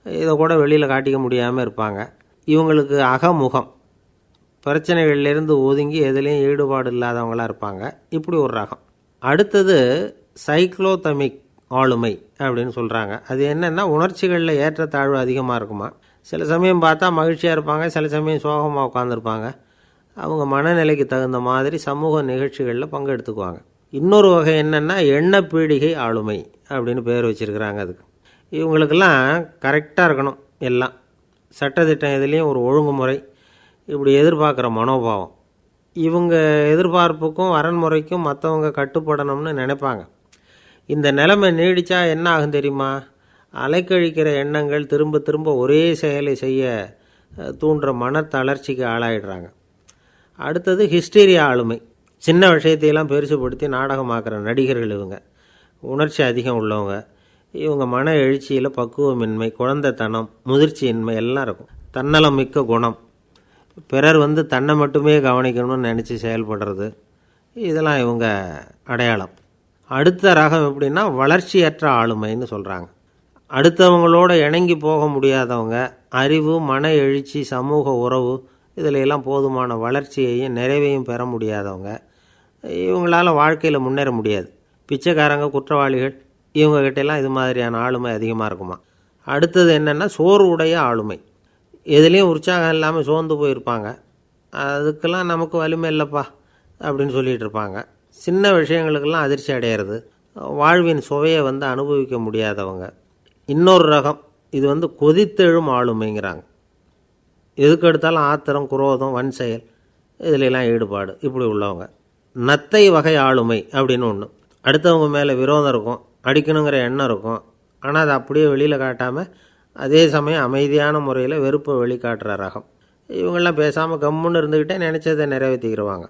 இதை கூட வெளியில் காட்டிக்க முடியாமல் இருப்பாங்க. இவங்களுக்கு அகமுகம், பிரச்சனைகள்லேருந்து ஒதுங்கி எதுலேயும் ஈடுபாடு இல்லாதவங்களாக இருப்பாங்க. இப்படி ஒரு ரகம். அடுத்தது சைக்ளோதமிக் ஆளுமை அப்படின்னு சொல்கிறாங்க. அது என்னென்னா, உணர்ச்சிகளில் ஏற்றத்தாழ்வு அதிகமாக இருக்குமா. சில சமயம் பார்த்தா மகிழ்ச்சியாக இருப்பாங்க, சில சமயம் சோகமாக உட்காந்துருப்பாங்க. அவங்க மனநிலைக்கு தகுந்த மாதிரி சமூக நிகழ்ச்சிகளில் பங்கெடுத்துக்குவாங்க. இன்னொரு வகை என்னென்னா எண்ணப்பீடிகை ஆளுமை அப்படின்னு பேர் வச்சுருக்கிறாங்க. அதுக்கு இவங்களுக்கெல்லாம் கரெக்டாக இருக்கணும், எல்லாம் சட்டத்திட்டம், இதுலேயும் ஒரு ஒழுங்குமுறை, இப்படி எதிர்பார்க்குற மனோபாவம். இவங்க எதிர்பார்ப்புக்கும் வரன்முறைக்கும் மற்றவங்க கட்டுப்படணும்னு நினைப்பாங்க. இந்த நிலைமை நீடித்தா என்ன ஆகும் தெரியுமா? அலைக்கழிக்கிற எண்ணங்கள் திரும்ப திரும்ப ஒரே செயலை செய்ய தூண்டுற மனத்தளர்ச்சிக்கு ஆளாயிடுறாங்க. அடுத்தது ஹிஸ்டீரியா ஆளுமை. சின்ன விஷயத்தையெல்லாம் பெருசுப்படுத்தி நாடகமாக்குற நடிகர்கள் இவங்க. உணர்ச்சி அதிகம் உள்ளவங்க. இவங்க மன எழுச்சியில் பக்குவமின்மை, குழந்தைத்தனம், முதிர்ச்சியின்மை எல்லாம் இருக்கும். தன்னலம் மிக்க குணம், பிறர் வந்து தன்னை மட்டுமே கவனிக்கணும்னு நினச்சி செயல்படுறது, இதெல்லாம் இவங்க அடையாளம். அடுத்த ரகம் எப்படின்னா வளர்ச்சியற்ற ஆளுமைன்னு சொல்கிறாங்க. அடுத்தவங்களோட இணங்கி போக முடியாதவங்க, அறிவு, மன எழுச்சி, சமூக உறவு இதில் எல்லாம் போதுமான வளர்ச்சியையும் நிறைவையும் பெற முடியாதவங்க. இவங்களால வாழ்க்கையில் முன்னேற முடியாது. பிச்சைக்காரங்க, குற்றவாளிகள், இவங்ககிட்டெல்லாம் இது மாதிரியான ஆளுமை அதிகமாக இருக்குமா. அடுத்தது என்னென்னா சோர்வுடைய ஆளுமை. எதுலேயும் உற்சாகம் இல்லாமல் சோர்ந்து போயிருப்பாங்க. அதுக்கெல்லாம் நமக்கு வலிமை இல்லைப்பா அப்படின்னு சொல்லிகிட்டு இருப்பாங்க. சின்ன விஷயங்களுக்கெல்லாம் அதிர்ச்சி அடையிறது, வாழ்வின் சுவையை வந்து அனுபவிக்க முடியாதவங்க. இன்னொரு ரகம், இது வந்து கொதித்தெழும் ஆளுமைங்கிறாங்க. எதுக்கு எடுத்தாலும் ஆத்திரம், குரோதம், வன் செயல் இதிலெல்லாம் ஈடுபாடு, இப்படி உள்ளவங்க. நத்தை வகை ஆளுமை அப்படின்னு ஒன்று. அடுத்தவங்க மேலே விரோதம் இருக்கும், அடிக்கணுங்கிற எண்ணம் இருக்கும். ஆனால் அதை அப்படியே வெளியில் காட்டாமல் அதே சமயம் அமைதியான முறையில் வெறுப்பை வெளிக்காட்டுற ரகம். இவங்கெல்லாம் பேசாமல் கம்முன்னு இருந்துக்கிட்டே நினச்சதை நிறைவேற்றிக்கிடுவாங்க.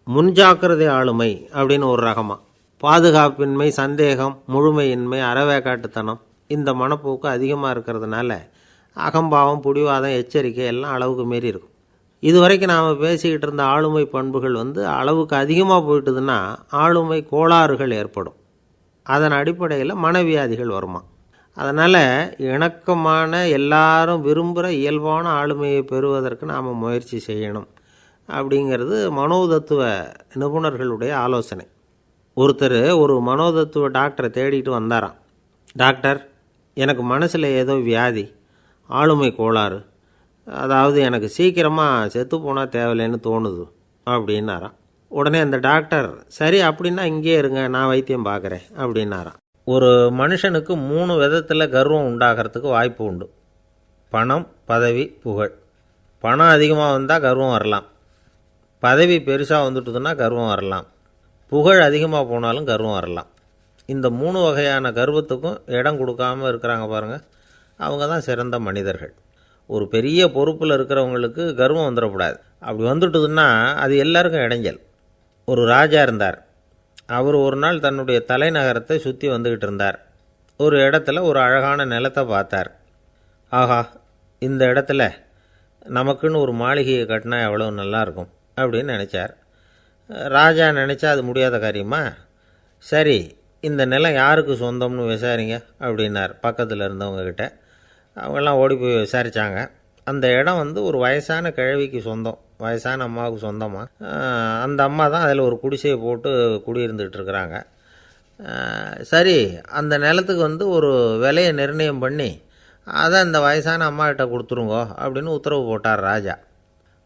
முன்ஜாக்கிரதை ஆளுமை அப்படின்னு ஒரு ரகமாக. பாதுகாப்பின்மை, சந்தேகம், முழுமையின்மை, அறவேக்காட்டுத்தனம் இந்த மனப்போக்கு அதிகமாக இருக்கிறதுனால அகம்பாவம், புடிவாதம், எச்சரிக்கை எல்லாம் அளவுக்கு மீறி இருக்கும். இது வரைக்கும் நாம் பேசிக்கிட்டு இருந்த ஆளுமை பண்புகள் அளவுக்கு அதிகமாக போயிட்டுதுன்னா ஆளுமை கோளாறுகள் ஏற்படும். அதன் அடிப்படையில் மனவியாதிகள் வருமா. அதனால் இணக்கமான எல்லாரும் விரும்புகிற இயல்பான ஆளுமையை பெறுவதற்கு நாம் முயற்சி செய்யணும் அப்படிங்கிறது மனோதத்துவ நிபுணர்களுடைய ஆலோசனை. ஒருத்தர் ஒரு மனோதத்துவ டாக்டரை தேடிட்டு வந்தாராம். டாக்டர், எனக்கு மனசில் ஏதோ வியாதி, ஆளுமை கோளாறு, அதாவது எனக்கு சீக்கிரமாக செத்து போனால் தேவையில்லைன்னு தோணுது அப்படின்னாராம். உடனே அந்த டாக்டர், சரி அப்படின்னா இங்கே இருங்க, நான் வைத்தியம் பார்க்குறேன் அப்படின்னாராம். ஒரு மனுஷனுக்கு 3 விதத்தில் கர்வம் உண்டாகிறதுக்கு வாய்ப்பு உண்டு. பணம், பதவி, புகழ். பணம் அதிகமாக வந்தால் கர்வம் வரலாம், பதவி பெருசாக வந்துட்டுதுன்னா கர்வம் வரலாம், புகழ் அதிகமாக போனாலும் கர்வம் வரலாம். இந்த 3 வகையான கர்வத்துக்கும் இடம் கொடுக்காமல் இருக்கிறாங்க பாருங்கள், அவங்க தான் சிறந்த மனிதர்கள். ஒரு பெரிய பொறுப்பில் இருக்கிறவங்களுக்கு கர்வம் வந்துடக்கூடாது. அப்படி வந்துட்டுதுன்னா அது எல்லாருக்கும் இடைஞ்சல். ஒரு ராஜா இருந்தார். அவர் ஒரு நாள் தன்னுடைய தலைநகரத்தை சுற்றி வந்துக்கிட்டு இருந்தார். ஒரு இடத்துல ஒரு அழகான நிலத்தை பார்த்தார். ஆஹா, இந்த இடத்துல நமக்குன்னு ஒரு மாளிகையை கட்டினா எவ்வளோ நல்லாயிருக்கும் அப்படின்னு நினச்சார். ராஜா நினச்சா அது முடியாத காரியமா? சரி, இந்த நிலம் யாருக்கு சொந்தம்னு விசாரிங்க அப்படின்னார் பக்கத்தில் இருந்தவங்கக்கிட்ட. அவங்கெல்லாம் ஓடி போய் விசாரித்தாங்க. அந்த இடம் ஒரு வயசான கிழவிக்கு சொந்தம், வயசான அம்மாவுக்கு சொந்தமாக. அந்த அம்மா தான் அதில் ஒரு குடிசையை போட்டு குடியிருந்துகிட்டு இருக்கிறாங்க. சரி, அந்த நிலத்துக்கு ஒரு விலையை நிர்ணயம் பண்ணி அதை அந்த வயசான அம்மாக்கிட்ட கொடுத்துருங்கோ அப்படின்னு உத்தரவு போட்டார் ராஜா.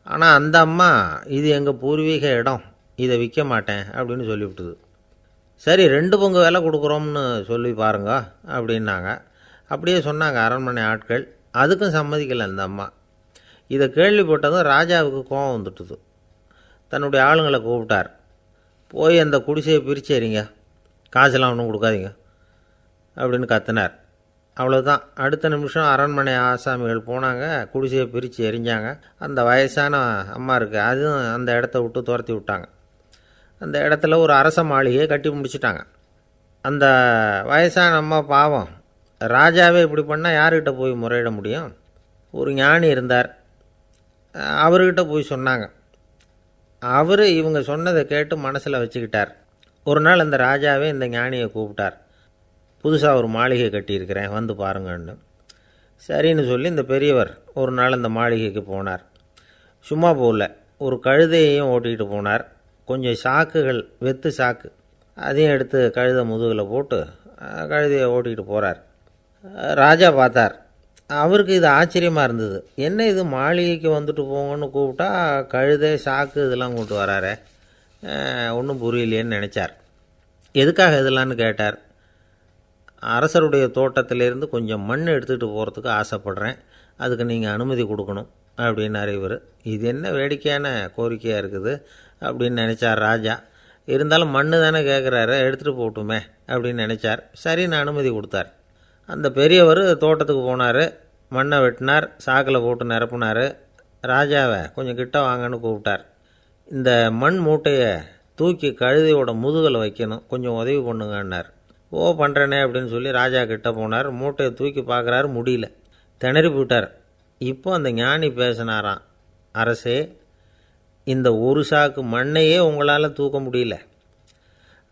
ஆனால் அந்த அம்மா, இது எங்கள் பூர்வீக இடம், இதை விற்க மாட்டேன் அப்படின்னு சொல்லிவிட்டுது. சரி, 2 பங்கு விலை கொடுக்குறோம்னு சொல்லி பாருங்க அப்படின்னாங்க. அப்படியே சொன்னாங்க அரண்மனை ஆட்கள். அதுக்கும் சம்மதிக்கலை அந்த அம்மா. இதை கேள்விப்பட்டதும் ராஜாவுக்கு கோபம் வந்துட்டுது. தன்னுடைய ஆளுங்களை கூப்பிட்டார். போய் அந்த குடிசையை பிரித்து எறிங்க, காசெல்லாம் ஒன்றும் கொடுக்காதீங்க அப்படின்னு கத்தினார். அவ்வளோதான். அடுத்த நிமிஷம் அரண்மனை ஆசாமிகள் போனாங்க, குடிசையை பிரித்து எரிஞ்சாங்க. அந்த வயசான அம்மா இருக்குது, அதுவும் அந்த இடத்த விட்டு துரத்தி விட்டாங்க. அந்த இடத்துல ஒரு அரச மாளிகையை கட்டி முடிச்சிட்டாங்க. அந்த வயசான அம்மா பாவம், ராஜாவே இப்படி பண்ணால் யார்கிட்ட போய் முறையிட முடியும்? ஒரு ஞானி இருந்தார், அவர்கிட்ட போய் சொன்னாங்க. அவர் இவங்க சொன்னதை கேட்டு மனசில் வச்சுக்கிட்டார். ஒரு நாள் அந்த ராஜாவே இந்த ஞானியை கூப்பிட்டார். புதுசாக ஒரு மாளிகை கட்டியிருக்கிறேன், வந்து பாருங்கன்னு. சரின்னு சொல்லி இந்த பெரியவர் ஒரு நாள் அந்த மாளிகைக்கு போனார். சும்மா போகல, ஒரு கழுதையையும் ஓட்டிகிட்டு போனார். கொஞ்சம் சாக்குகள், வெத்து சாக்கு, அதையும் எடுத்து கழுதை முதுகில் போட்டு கழுதையை ஓட்டிகிட்டு போகிறார். ராஜா பார்த்தார். அவருக்கு இது ஆச்சரியமாக இருந்தது. என்ன இது, மாளிகைக்கு வந்துட்டு போங்கன்னு கூப்பிட்டா கழுதை, சாக்கு இதெல்லாம் கூப்பிட்டு வராரே, ஒன்றும் புரியலையேன்னு நினச்சார். எதுக்காக இதெல்லாம்னு கேட்டார். அரசருடைய தோட்டத்திலேருந்து கொஞ்சம் மண் எடுத்துகிட்டு போகிறதுக்கு ஆசைப்பட்றேன், அதுக்கு நீங்கள் அனுமதி கொடுக்கணும் அப்படின்னாரு இவர். இது என்ன வேடிக்கையான கோரிக்கையாக இருக்குது அப்படின்னு நினச்சார் ராஜா. இருந்தாலும் மண் தானே கேட்குறாரு, எடுத்துகிட்டு போகட்டுமே அப்படின்னு நினச்சார். சரின்னு அனுமதி கொடுத்தார். அந்த பெரியவர் தோட்டத்துக்கு போனார், மண்ணை வெட்டினார், சாக்கில் போட்டு நிரப்புனார். ராஜாவை கொஞ்சம் கிட்ட வாங்கன்னு கூப்பிட்டார். இந்த மண் மூட்டையை தூக்கி கழுதையோட முதுகில் வைக்கணும், கொஞ்சம் உதவி பண்ணுங்கன்னார். ஓ, பண்ணுறேனே அப்படின்னு சொல்லி ராஜா கிட்ட போனார். மூட்டையை தூக்கி பார்க்குறாரு, முடியல, திணறி போயிட்டார். இப்போ அந்த ஞானி பேசினாராம். அரசே, இந்த ஒரு சாக்கு மண்ணையே உங்களால் தூக்க முடியல,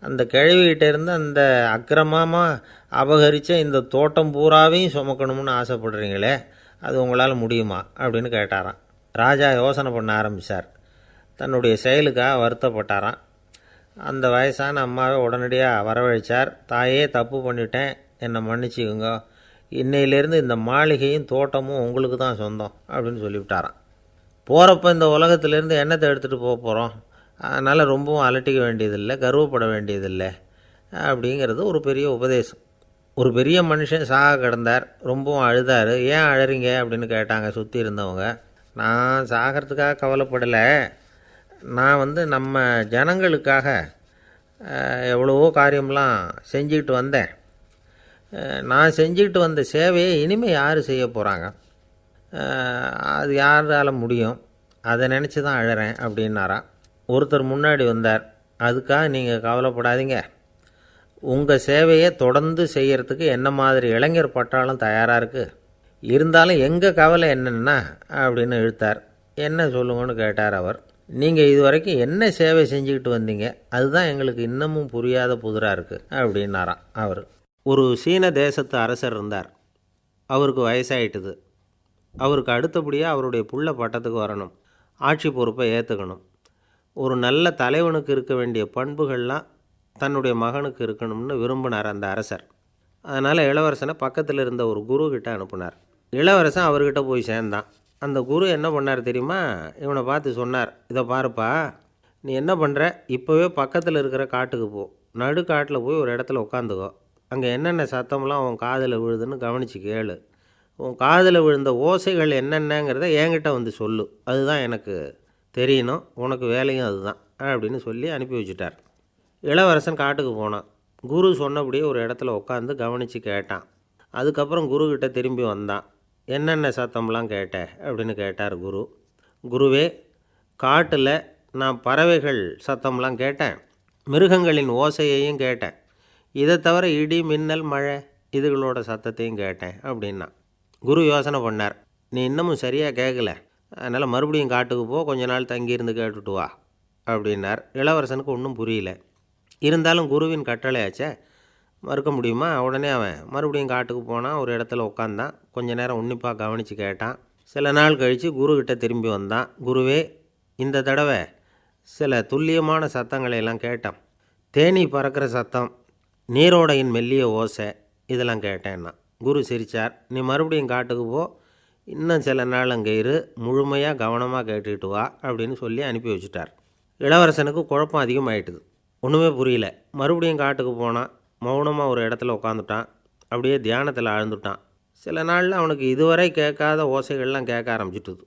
அந்த கிழவிகிட்ட இருந்து அந்த அக்கிரமமாக அபகரித்த இந்த தோட்டம் பூராவையும் சுமக்கணும்னு ஆசைப்படுறீங்களே, அது உங்களால் முடியுமா அப்படின்னு கேட்டாராம். ராஜா யோசனை பண்ண ஆரம்பித்தார். தன்னுடைய செயலுக்காக வருத்தப்பட்டாராம். அந்த வயசான அம்மாவை உடனடியாக வரவழைச்சார். தாயே, தப்பு பண்ணிட்டேன், என்னை மன்னிச்சுக்குங்க, இன்னையிலேருந்து இந்த மாளிகையும் தோட்டமும் உங்களுக்கு தான் சொந்தம் அப்படின்னு சொல்லிவிட்டாராம். போகிறப்ப இந்த உலகத்திலேருந்து எண்ணத்தை எடுத்துகிட்டு போக போகிறோம், அதனால் ரொம்பவும் அலட்டிக்க வேண்டியதில்லை, கர்வப்பட வேண்டியதில்லை அப்படிங்கிறது ஒரு பெரிய உபதேசம். ஒரு பெரிய மனுஷன் சாக கிடந்தார், ரொம்பவும் அழுதார். ஏன் அழறீங்க அப்படின்னு கேட்டாங்க சுற்றி இருந்தவங்க. நான் சாகிறதுக்காக கவலைப்படலை, நான் நம்ம ஜனங்களுக்காக எவ்வளவோ காரியம்லாம் செஞ்சுக்கிட்டு வந்தேன். நான் செஞ்சுக்கிட்டு வந்த சேவையை இனிமேல் யார் செய்ய போகிறாங்க? அது யாரால் முடியும்? அதை நினச்சி தான் அழறேன் அப்படின்னாராம். ஒருத்தர் முன்னாடி வந்தார். அதுக்காக நீங்கள் கவலைப்படாதீங்க, உங்கள் சேவையை தொடர்ந்து செய்கிறதுக்கு என்ன மாதிரி இளைஞர் பட்டாலும் தயாராக இருக்குது. இருந்தாலும் எங்கள் கவலை என்னென்னா அப்படின்னு இழுத்தார். என்ன சொல்லுங்கன்னு கேட்டார் அவர். நீங்கள் இது வரைக்கும் என்ன சேவை செஞ்சுக்கிட்டு வந்தீங்க, அதுதான் எங்களுக்கு இன்னமும் புரியாத புதிராக இருக்குது அப்படின்னாராம் அவர். ஒரு சீன தேசத்து அரசர் இருந்தார். அவருக்கு வயசாயிட்டுது. அவருக்கு அடுத்தபடியாக அவருடைய புள்ள பட்டத்துக்கு வரணும், ஆட்சி பொறுப்பை ஏற்றுக்கணும். ஒரு நல்ல தலைவனுக்கு இருக்க வேண்டிய பண்புகள்லாம் தன்னுடைய மகனுக்கு இருக்கணும்னு விரும்பினார் அந்த அரசர். அதனால் இளவரசனை பக்கத்தில் இருந்த ஒரு குரு கிட்ட அனுப்புனார். இளவரசன் அவர்கிட்ட போய் சேர்ந்தான். அந்த குரு என்ன பண்ணார் தெரியுமா? இவனை பார்த்து சொன்னார், இதை பாருப்பா, நீ என்ன பண்ணுற, இப்போவே பக்கத்தில் இருக்கிற காட்டுக்கு போ, நடு காட்டில் போய் ஒரு இடத்துல உட்காந்துக்கோ. அங்கே என்னென்ன சத்தம்லாம் உன் காதில் விழுதுன்னு கவனித்து கேளு. உன் காதில் விழுந்த ஓசைகள் என்னென்னங்கிறத என்கிட்ட வந்து சொல்லு, அதுதான் எனக்கு தெரியணும், உனக்கு வேலையும் அதுதான் அப்படின்னு சொல்லி அனுப்பி வச்சுட்டார். இளவரசன் காட்டுக்கு போனான். குரு சொன்னபடியே ஒரு இடத்துல உட்காந்து கவனித்து கேட்டான். அதுக்கப்புறம் குருக்கிட்ட திரும்பி வந்தான். என்னென்ன சத்தம்லாம் கேட்ட அப்படின்னு கேட்டார் குரு. குருவே, காட்டில் நான் பறவைகள் சத்தம்லாம் கேட்டேன், மிருகங்களின் ஓசையையும் கேட்டேன், இதை தவிர இடி மின்னல் மழை இதுகளோட சத்தத்தையும் கேட்டேன் அப்படின்னா. குரு யோசனை பண்ணார், நீ இன்னமும் சரியாக கேட்கல, அதனால் மறுபடியும் காட்டுக்கு போ, கொஞ்ச நாள் தங்கியிருந்து கேட்டுட்டு வா அப்படின்னார். இளவரசனுக்கு ஒன்றும் புரியல. இருந்தாலும் குருவின் கட்டளையாச்சே, மறுக்க முடியுமா? உடனே அவன் மறுபடியும் காட்டுக்கு போனான். ஒரு இடத்துல உட்காந்தான். கொஞ்ச நேரம் உன்னிப்பாக கவனித்து கேட்டான். சில நாள் கழித்து குருக்கிட்ட திரும்பி வந்தான். குருவே, இந்த தடவை சில துல்லியமான சத்தங்களை எல்லாம் கேட்டான். தேனீ பறக்கிற சத்தம், நீரோடையின் மெல்லிய ஓசை, இதெல்லாம் கேட்டேன்னா. குரு சிரித்தார். நீ மறுபடியும் காட்டுக்கு போ, இன்னும் சில நாள் அங்கே இரு, முழுமையாக கவனமாக கேட்டுக்கிட்டு வா அப்படின்னு சொல்லி அனுப்பி வச்சுட்டார். இளவரசனுக்கு குழப்பம் அதிகமாயிட்டுது. ஒன்றுமே புரியல. மறுபடியும் காட்டுக்கு போனான். மௌனமாக ஒரு இடத்துல உட்காந்துட்டான். அப்படியே தியானத்தில் ஆழ்ந்துட்டான். சில நாளில் அவனுக்கு இதுவரை கேட்காத ஓசைகள்லாம் கேட்க ஆரம்பிச்சிட்டுது.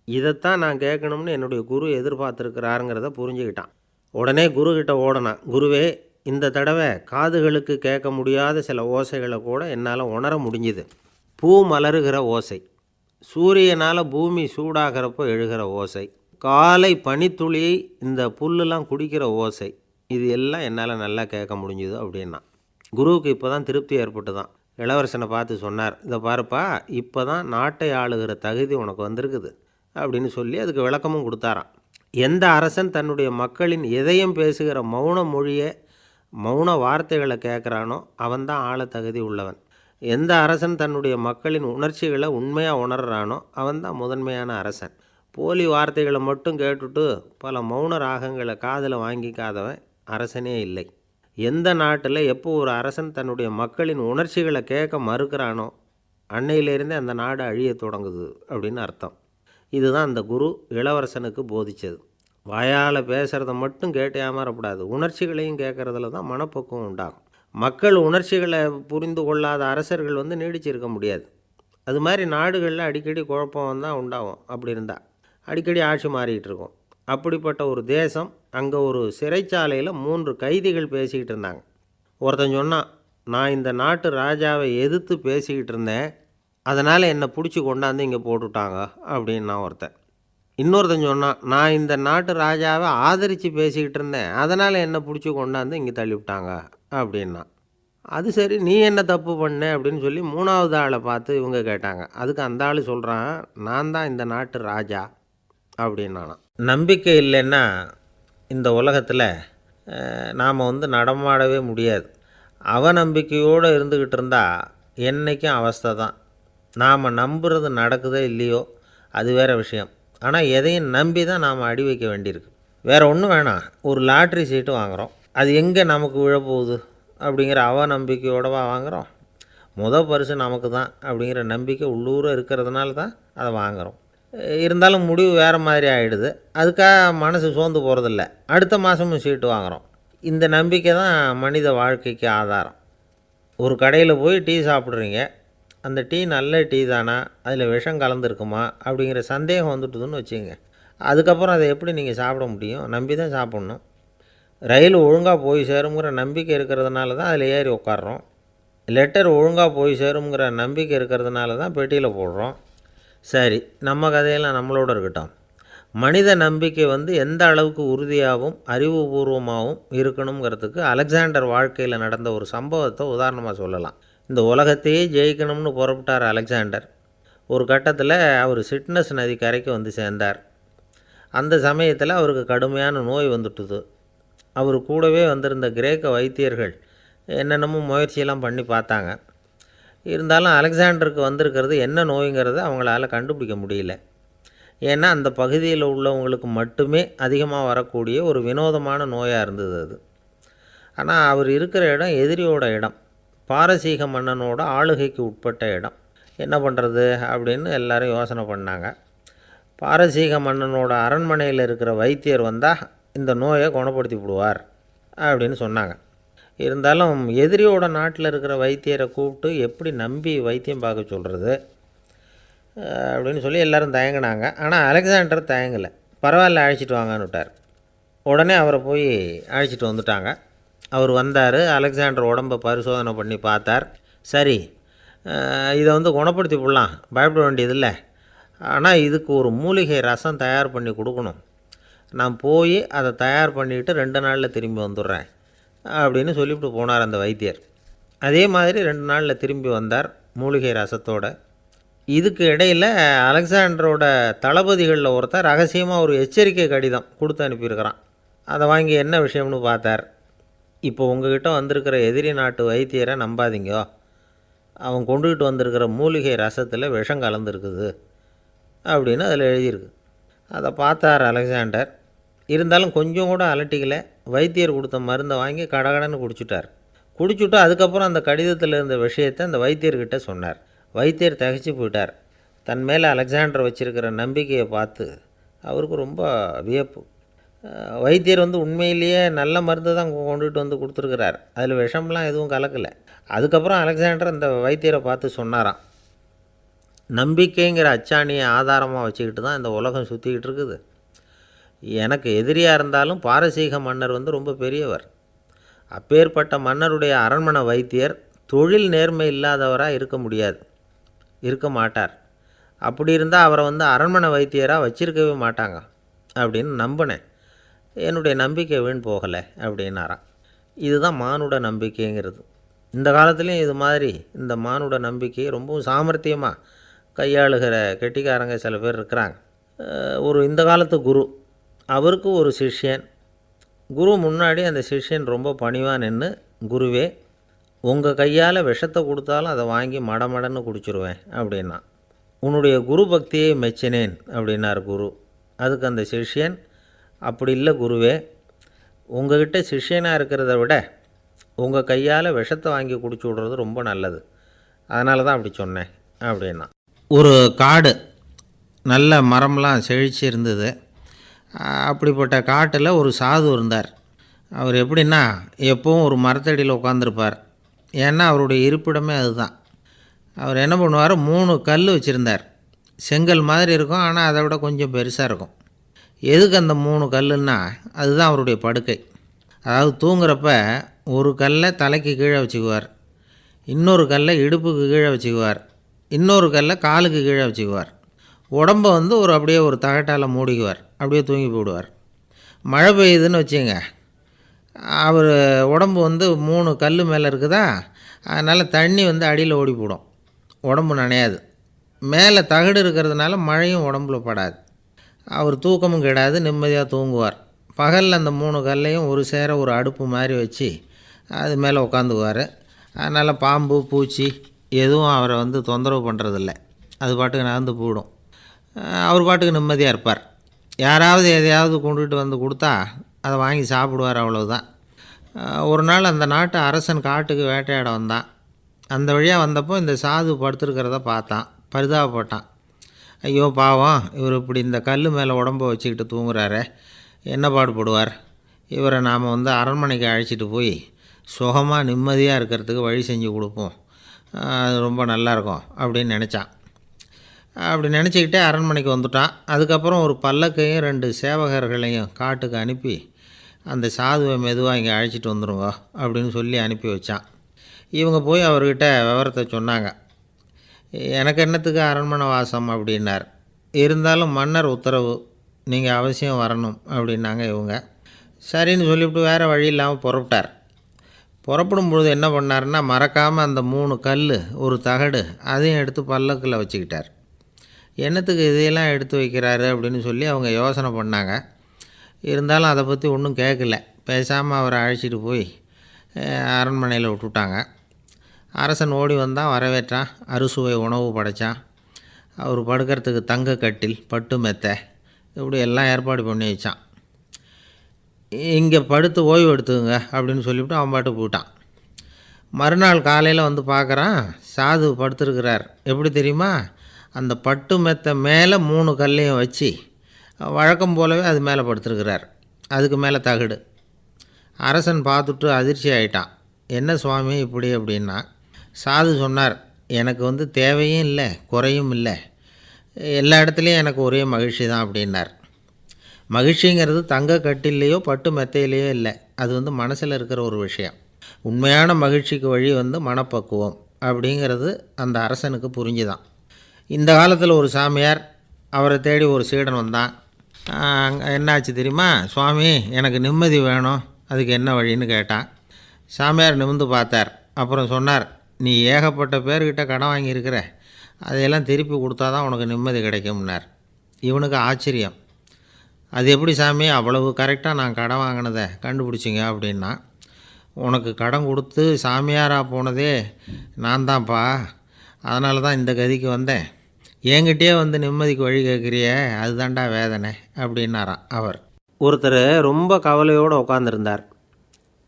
இதைத்தான் நான் கேட்கணும்னு என்னுடைய குரு எதிர்பார்த்துருக்கிறாருங்கிறத புரிஞ்சுக்கிட்டான். உடனே குருக்கிட்ட ஓடனான். குருவே, இந்த தடவை காதுகளுக்கு கேட்க முடியாத சில ஓசைகளை கூட என்னால் உணர முடிஞ்சுது. பூ மலருகிற ஓசை, சூரியனால் பூமி சூடாகிறப்போ எழுகிற ஓசை, காலை பனித்துளி இந்த புல்லுலாம் குடிக்கிற ஓசை, இது எல்லாம் என்னால் நல்லா கேட்க முடிஞ்சுது அப்படின்னா. குருவுக்கு இப்போ தான் திருப்தி ஏற்பட்டு தான். இளவரசனை பார்த்து சொன்னார், இதை பாருப்பா, இப்போ தான் நாட்டை ஆளுகிற தகுதி உனக்கு வந்திருக்குது அப்படின்னு சொல்லி அதுக்கு விளக்கமும் கொடுத்தாராம். எந்த அரசன் தன்னுடைய மக்களின் எதையும் பேசுகிற மௌன மொழியை, மௌன வார்த்தைகளை கேட்குறானோ அவன்தான் ஆள தகுதி உள்ளவன். எந்த அரசன் தன்னுடைய மக்களின் உணர்ச்சிகளை உண்மையாக உணர்றானோ அவன்தான் முதன்மையான அரசன். போலி வார்த்தைகளை மட்டும் கேட்டுட்டு பல மௌன ராகங்களை காதில் வாங்கிக்காதவன் அரசனே இல்லை. எந்த நாட்டில் எப்போ ஒரு அரசன் தன்னுடைய மக்களின் உணர்ச்சிகளை கேட்க மறுக்கிறானோ அன்னையிலேருந்தே அந்த நாடு அழிய தொடங்குது அப்படின்னு அர்த்தம். இதுதான் அந்த குரு இளவரசனுக்கு போதித்தது. வாயால் பேசுகிறத மட்டும் கேட்டு ஏமாறக்கூடாது, உணர்ச்சிகளையும் கேட்குறதுல தான் மனப்பக்குவம் உண்டாகும். மக்கள் உணர்ச்சிகளை புரிந்து கொள்ளாத அரசர்கள் நீடிச்சிருக்க முடியாது. அது மாதிரி நாடுகளில் அடிக்கடி குழப்பம் தான் உண்டாகும். அப்படி இருந்தால் அடிக்கடி ஆட்சி மாறிக்கிட்டு இருக்கும். அப்படிப்பட்ட ஒரு தேசம், அங்கே ஒரு சிறைச்சாலையில் 3 கைதிகள் பேசிக்கிட்டு இருந்தாங்க. ஒருத்தன் சொன்னான், நான் இந்த நாட்டு ராஜாவை எதிர்த்து பேசிக்கிட்டு இருந்தேன், அதனால் என்னை பிடிச்சி கொண்டாந்து இங்கே போட்டுட்டாங்க அப்படின்னா ஒருத்தன். இன்னொருத்தன் சொன்னான், நான் இந்த நாட்டு ராஜாவை ஆதரித்து பேசிக்கிட்டு இருந்தேன், அதனால் என்னை பிடிச்சி கொண்டாந்து இங்கே தள்ளிவிட்டாங்க அப்படின்னா. அது சரி, நீ என்ன தப்பு பண்ண அப்படின்னு சொல்லி 3வது ஆளை பார்த்து இவங்க கேட்டாங்க. அதுக்கு அந்த ஆள் சொல்கிறான், நான் தான் இந்த நாட்டு ராஜா அப்படின்னானா. நம்பிக்கை இல்லைன்னா இந்த உலகத்தில் நாம் நடமாடவே முடியாது. அவநம்பிக்கையோடு இருந்துக்கிட்டு இருந்தால் என்றைக்கும் அவஸ்தை தான். நாம் நம்புறது நடக்குதோ இல்லையோ அது வேறு விஷயம். ஆனால் எதையும் நம்பி தான் நாம் அடி வைக்க வேண்டியிருக்கு. வேறு ஒன்றும் வேணாம், ஒரு லாட்ரி சீட்டு வாங்குகிறோம், அது எங்கே நமக்கு விழப்போகுது அப்படிங்கிற அவநம்பிக்கையோடவா வாங்குகிறோம்? பரிசு நமக்கு தான் அப்படிங்கிற நம்பிக்கை உள்ளூர இருக்கிறதுனால தான் அதை வாங்குகிறோம். இருந்தாலும் முடிவு வேறு மாதிரி ஆகிடுது. அதுக்காக மனசு சோர்ந்து போகிறதில்ல, அடுத்த மாதமும் சீட்டு வாங்குகிறோம். இந்த நம்பிக்கை தான் மனித வாழ்க்கைக்கு ஆதாரம். ஒரு கடையில் போய் டீ சாப்பிட்றீங்க, அந்த டீ நல்ல டீ தானா, அதில் விஷம் கலந்துருக்குமா அப்படிங்கிற சந்தேகம் வந்துட்டுதுன்னு வச்சுங்க. அதுக்கப்புறம் அதை எப்படி நீங்கள் சாப்பிட முடியும்? நம்பி தான் சாப்பிட்ணும். ரயில் ஒழுங்காக போய் சேருங்கிற நம்பிக்கை இருக்கிறதுனால தான் அதில் ஏறி உட்காடுறோம். லெட்டர் ஒழுங்காக போய் சேருங்கிற நம்பிக்கை இருக்கிறதுனால தான் பெட்டியில் போடுறோம். சரி, நம்ம கதையெல்லாம் நம்மளோட இருக்கட்டும். மனித நம்பிக்கை எந்த அளவுக்கு உறுதியாகவும் அறிவுபூர்வமாகவும் இருக்கணுங்கிறதுக்கு அலெக்சாண்டர் வாழ்க்கையில் நடந்த ஒரு சம்பவத்தை உதாரணமாக சொல்லலாம். இந்த உலகத்தையே ஜெயிக்கணும்னு புறப்பட்டார் அலெக்சாண்டர். ஒரு கட்டத்தில் அவர் சிட்னஸ் நதி கரைக்கு சேர்ந்தார். அந்த சமயத்தில் அவருக்கு கடுமையான நோய் வந்துட்டுது. அவர் கூடவே வந்திருந்த கிரேக்க வைத்தியர்கள் என்னென்னமோ முயற்சியெல்லாம் பண்ணி பார்த்தாங்க. இருந்தாலும் அலெக்சாண்டருக்கு வந்திருக்கிறது என்ன நோய்ங்கிறத அவங்களால கண்டுபிடிக்க முடியல. ஏன்னா அந்த பகுதியில் உள்ளவங்களுக்கு மட்டுமே அதிகமாக வரக்கூடிய ஒரு வினோதமான நோயாக இருந்தது அது. ஆனால் அவர் இருக்கிற இடம் எதிரியோட இடம், பாரசீக மன்னனோட ஆளுகைக்கு உட்பட்ட இடம். என்ன பண்ணுறது அப்படின்னு எல்லாரும் யோசனை பண்ணாங்க. பாரசீக மன்னனோட அரண்மனையில் இருக்கிற வைத்தியர் வந்தால் இந்த நோயை குணப்படுத்தி விடுவார் அப்படின்னு சொன்னாங்க. இருந்தாலும் எதிரியோட நாட்டில் இருக்கிற வைத்தியரை கூப்பிட்டு எப்படி நம்பி வைத்தியம் பார்க்க சொல்கிறது அப்படின்னு சொல்லி எல்லோரும் தயங்கினாங்க. ஆனால் அலெக்சாண்டர் தயங்கலை. பரவாயில்ல, அழைச்சிட்டு வாங்கன்னு விட்டார். உடனே அவரை போய் அழைச்சிட்டு வந்துட்டாங்க. அவர் வந்தார். அலெக்சாண்டர் உடம்பை பரிசோதனை பண்ணி பார்த்தார். சரி, இதை குணப்படுத்தி விடலாம், பயப்பட வேண்டியதில்லை. ஆனால் இதுக்கு ஒரு மூலிகை ரசம் தயார் பண்ணி கொடுக்கணும். நான் போய் அதை தயார் பண்ணிவிட்டு 2 நாளில் திரும்பி வந்துடுறேன் அப்படின்னு சொல்லிவிட்டு போனார் அந்த வைத்தியர். அதே மாதிரி 2 நாளில் திரும்பி வந்தார் மூலிகை ரசத்தோட. இதுக்கு இடையில் அலெக்சாண்டரோட தளபதிகளில் ஒருத்தர் ரகசியமாக ஒரு எச்சரிக்கை கடிதம் கொடுத்து அனுப்பியிருக்கிறான். அதை வாங்கி என்ன விஷயம்னு பார்த்தார். இப்போ உங்ககிட்ட வந்திருக்கிற எதிரி நாட்டு வைத்தியரை நம்பாதீங்கோ, அவன் கொண்டுகிட்டு வந்திருக்கிற மூலிகை ரசத்தில் விஷம் கலந்துருக்குது அப்படின்னு அதில் எழுதியிருக்கு. அதை பார்த்தார் அலெக்சாண்டர். இருந்தாலும் கொஞ்சம் கூட அலட்டிக்கலை. வைத்தியர் கொடுத்த மருந்தை வாங்கி கடகடன்னு குடிச்சுட்டு அதுக்கப்புறம் அந்த கடிதத்தில் இருந்த விஷயத்தை அந்த வைத்தியர்கிட்ட சொன்னார். வைத்தியர் திகைச்சு போயிட்டார். தன் மேலே அலெக்சாண்டர் வச்சுருக்கிற நம்பிக்கையை பார்த்து அவருக்கு ரொம்ப வியப்பு. வைத்தியர் உண்மையிலேயே நல்ல மருந்து தான் கொண்டுகிட்டு கொடுத்துருக்கிறார், அதில் விஷம்லாம் எதுவும் கலக்கலை. அதுக்கப்புறம் அலெக்சாண்டர் அந்த வைத்தியரை பார்த்து சொன்னாராம், நம்பிக்கைங்கிற அச்சாணியை ஆதாரமாக வச்சுக்கிட்டு தான் இந்த உலகம் சுற்றிக்கிட்டு இருக்குது. எனக்கு எதிரியாக இருந்தாலும் பாரசீக மன்னர் ரொம்ப பெரியவர். அப்பேற்பட்ட மன்னருடைய அரண்மனை வைத்தியர் தொழில் நேர்மை இல்லாதவராக இருக்க மாட்டார். அப்படி இருந்தால் அவரை அரண்மனை வைத்தியராக வச்சிருக்கவே மாட்டாங்க அப்படின்னு நம்பினேன். என்னுடைய நம்பிக்கை வீண் போகலை அப்படின்னாராம். இதுதான் மானுட நம்பிக்கைங்கிறது. இந்த காலத்துலேயும் இது மாதிரி இந்த மானுட நம்பிக்கையை ரொம்பவும் சாமர்த்தியமாக கையாளுகிற கெட்டிக்காரங்க சில பேர் இருக்கிறாங்க. இந்த காலத்து குரு, அவருக்கு ஒரு சிஷ்யன். குரு முன்னாடி அந்த சிஷ்யன் ரொம்ப பணிவாக நின்று, குருவே, உங்கள் கையால் விஷத்தை கொடுத்தாலும் அதை வாங்கி மடமடன்னு குடிச்சிருவேன் அப்படின்னா. உன்னுடைய குரு பக்தியை மெச்சினேன் அப்படின்னார் குரு. அதுக்கு அந்த சிஷ்யன், அப்படி இல்லை குருவே, உங்கள்கிட்ட சிஷ்யனாக இருக்கிறத விட உங்கள் கையால் விஷத்தை வாங்கி குடிச்சு விட்றது ரொம்ப நல்லது, அதனால தான் அப்படி சொன்னேன் அப்படின்னா. ஒரு காடு, நல்ல மரம்லாம் செழிச்சு இருந்தது. அப்படிப்பட்ட காட்டில் ஒரு சாது இருந்தார். அவர் எப்படின்னா எப்போவும் ஒரு மரத்தடியில் உட்காந்துருப்பார். ஏன்னா அவருடைய இருப்பிடமே அதுதான். அவர் என்ன பண்ணுவார், 3 கல் வச்சுருந்தார். செங்கல் மாதிரி இருக்கும், ஆனால் அதை விட கொஞ்சம் பெருசாக இருக்கும். எதுக்கு அந்த 3 கல்லுன்னா அதுதான் அவருடைய படுக்கை. அதாவது தூங்குறப்ப ஒரு கல்லை தலைக்கு கீழே வச்சுக்குவார், இன்னொரு கல்லை இடுப்புக்கு கீழே வச்சுக்குவார், இன்னொரு கல்லை காலுக்கு கீழே வச்சுக்குவார். உடம்பை அப்படியே ஒரு தகட்டால் மூடிக்குவார், அப்படியே தூங்கி போடுவார். மழை பெய்யுதுன்னு வச்சுங்க, அவர் உடம்பு 3 கல் மேலே இருக்குதா, அதனால் தண்ணி அடியில் ஓடி போடும், உடம்பு நனையாது. மேலே தகடு இருக்கிறதுனால மழையும் உடம்புல படாது. அவர் தூக்கமும் கெடாது, நிம்மதியாக தூங்குவார். பகலில் அந்த 3 கல்லையும் ஒரு சேர ஒரு அடுப்பு மாதிரி வச்சு அது மேலே உட்காந்துக்குவார். அதனால் பாம்பு பூச்சி எதுவும் அவரை தொந்தரவு பண்ணுறதில்ல, அது பாட்டுக்கு நடந்து போயிடும். அவர் பாட்டுக்கு நிம்மதியாக இருப்பார். யாராவது எதையாவது கொண்டுகிட்டு கொடுத்தா அதை வாங்கி சாப்பிடுவார், அவ்வளவுதான். ஒரு நாள் அந்த நாட்டு அரசன் காட்டுக்கு வேட்டையாட வந்தான். அந்த வழியாக வந்தப்போ இந்த சாது படுத்துருக்கிறத பார்த்தான், பரிதாபப்பட்டான். ஐயோ பாவம், இவர் இப்படி இந்த கல் மேலே உடம்பை வச்சுக்கிட்டு தூங்குறாரே, என்ன பாடுபடுவார், இவரை நாம் அரண்மனைக்கு அழைச்சிட்டு போய் சுகமாக நிம்மதியாக இருக்கிறதுக்கு வழி செஞ்சு கொடுப்போம், அது ரொம்ப நல்லாயிருக்கும் அப்படின்னு நினச்சான். அப்படி நினச்சிக்கிட்டே அரண்மனைக்கு வந்துட்டான். அதுக்கப்புறம் ஒரு பல்லக்கையும் 2 சேவகர்களையும் காட்டுக்கு அனுப்பி அந்த சாதுவை மெதுவாக இங்கே அழைச்சிட்டு வந்துடுங்க அப்படின்னு சொல்லி அனுப்பி வச்சான். இவங்க போய் அவர்கிட்ட விவரத்தை சொன்னாங்க. எனக்கு என்னத்துக்கு அரண்மனை வாசம் அப்படின்னார். இருந்தாலும் மன்னர் உத்தரவு, நீங்கள் அவசியம் வரணும் அப்படின்னாங்க இவங்க. சரின்னு சொல்லிவிட்டு வேறு வழி இல்லாமல் புறப்பட்டார். புறப்படும் பொழுது என்ன பண்ணார்னா, மறக்காமல் அந்த 3 கல், ஒரு தகடு, அதையும் எடுத்து பல்லக்கில் வச்சுக்கிட்டார். என்னத்துக்கு இதையெல்லாம் எடுத்து வைக்கிறாரு அப்படின்னு சொல்லி அவங்க யோசனை பண்ணாங்க. இருந்தாலும் அதை பற்றி ஒன்றும் கேட்கல. பேசாமல் அவரை அழைச்சிட்டு போய் அரண்மனையில் விட்டுட்டாங்க. அரசன் ஓடி வந்தான், வரவேற்றான், அறுசுவை உணவு படைத்தான். அவர் படுக்கிறதுக்கு தங்க கட்டில், பட்டு மெத்தை, இப்படி எல்லாம் ஏற்பாடு பண்ணி வச்சான். இங்கே படுத்து ஓய்வு எடுத்துங்க அப்படின்னு சொல்லிவிட்டு அவன் பாட்டு போயிட்டான். மறுநாள் காலையில் வந்து பார்க்குறான், சாது படுத்துருக்கிறார். எப்படி தெரியுமா? அந்த பட்டு மெத்தை மேலே 3 கல்லையும் வச்சு வழக்கம் போலவே அது மேலே படுத்துருக்கிறார். அதுக்கு மேலே தகடு. அரசன் பார்த்துட்டு அதிர்ச்சி ஆகிட்டான். என்ன சுவாமி இப்படி அப்படின்னா, சாது சொன்னார், எனக்கு தேவையும் இல்லை, குறையும் இல்லை, எல்லா இடத்துலையும் எனக்கு ஒரே மகிழ்ச்சி தான் அப்படின்னார். மகிழ்ச்சிங்கிறது தங்க கட்டிலேயோ பட்டு மெத்தையிலேயோ இல்லை, அது மனசில் இருக்கிற ஒரு விஷயம். உண்மையான மகிழ்ச்சிக்கு வழி மனப்பக்குவம் அப்படிங்கிறது அந்த அரசனுக்கு புரிஞ்சுதான். இந்த காலத்தில் ஒரு சாமியார், அவரை தேடி ஒரு சீடன் வந்தான். என்னாச்சு தெரியுமா? சுவாமி, எனக்கு நிம்மதி வேணும், அதுக்கு என்ன வழின்னு கேட்டான். சாமியார் நிமிர்ந்து பார்த்தார். அப்புறம் சொன்னார், நீ ஏகப்பட்ட பேர்கிட்ட கடன் வாங்கியிருக்கிற, அதையெல்லாம் திருப்பி கொடுத்தா தான் உனக்கு நிம்மதி கிடைக்கும்னார். இவனுக்கு ஆச்சரியம். அது எப்படி சாமி, அவ்வளவு கரெக்டாக நான் கடன் வாங்கினதை கண்டுபிடிச்சிங்க அப்படின்னா, உனக்கு கடன் கொடுத்து சாமியாராக போனதே நான் தான்ப்பா, அதனால தான் இந்த கதிக்கு வந்தேன். என்கிட்டயே நிம்மதிக்கு வழி கேட்குறியே, அதுதான்டா வேதனை அப்படின்னாராம் அவர். ஒருத்தர் ரொம்ப கவலையோடு உட்காந்துருந்தார்.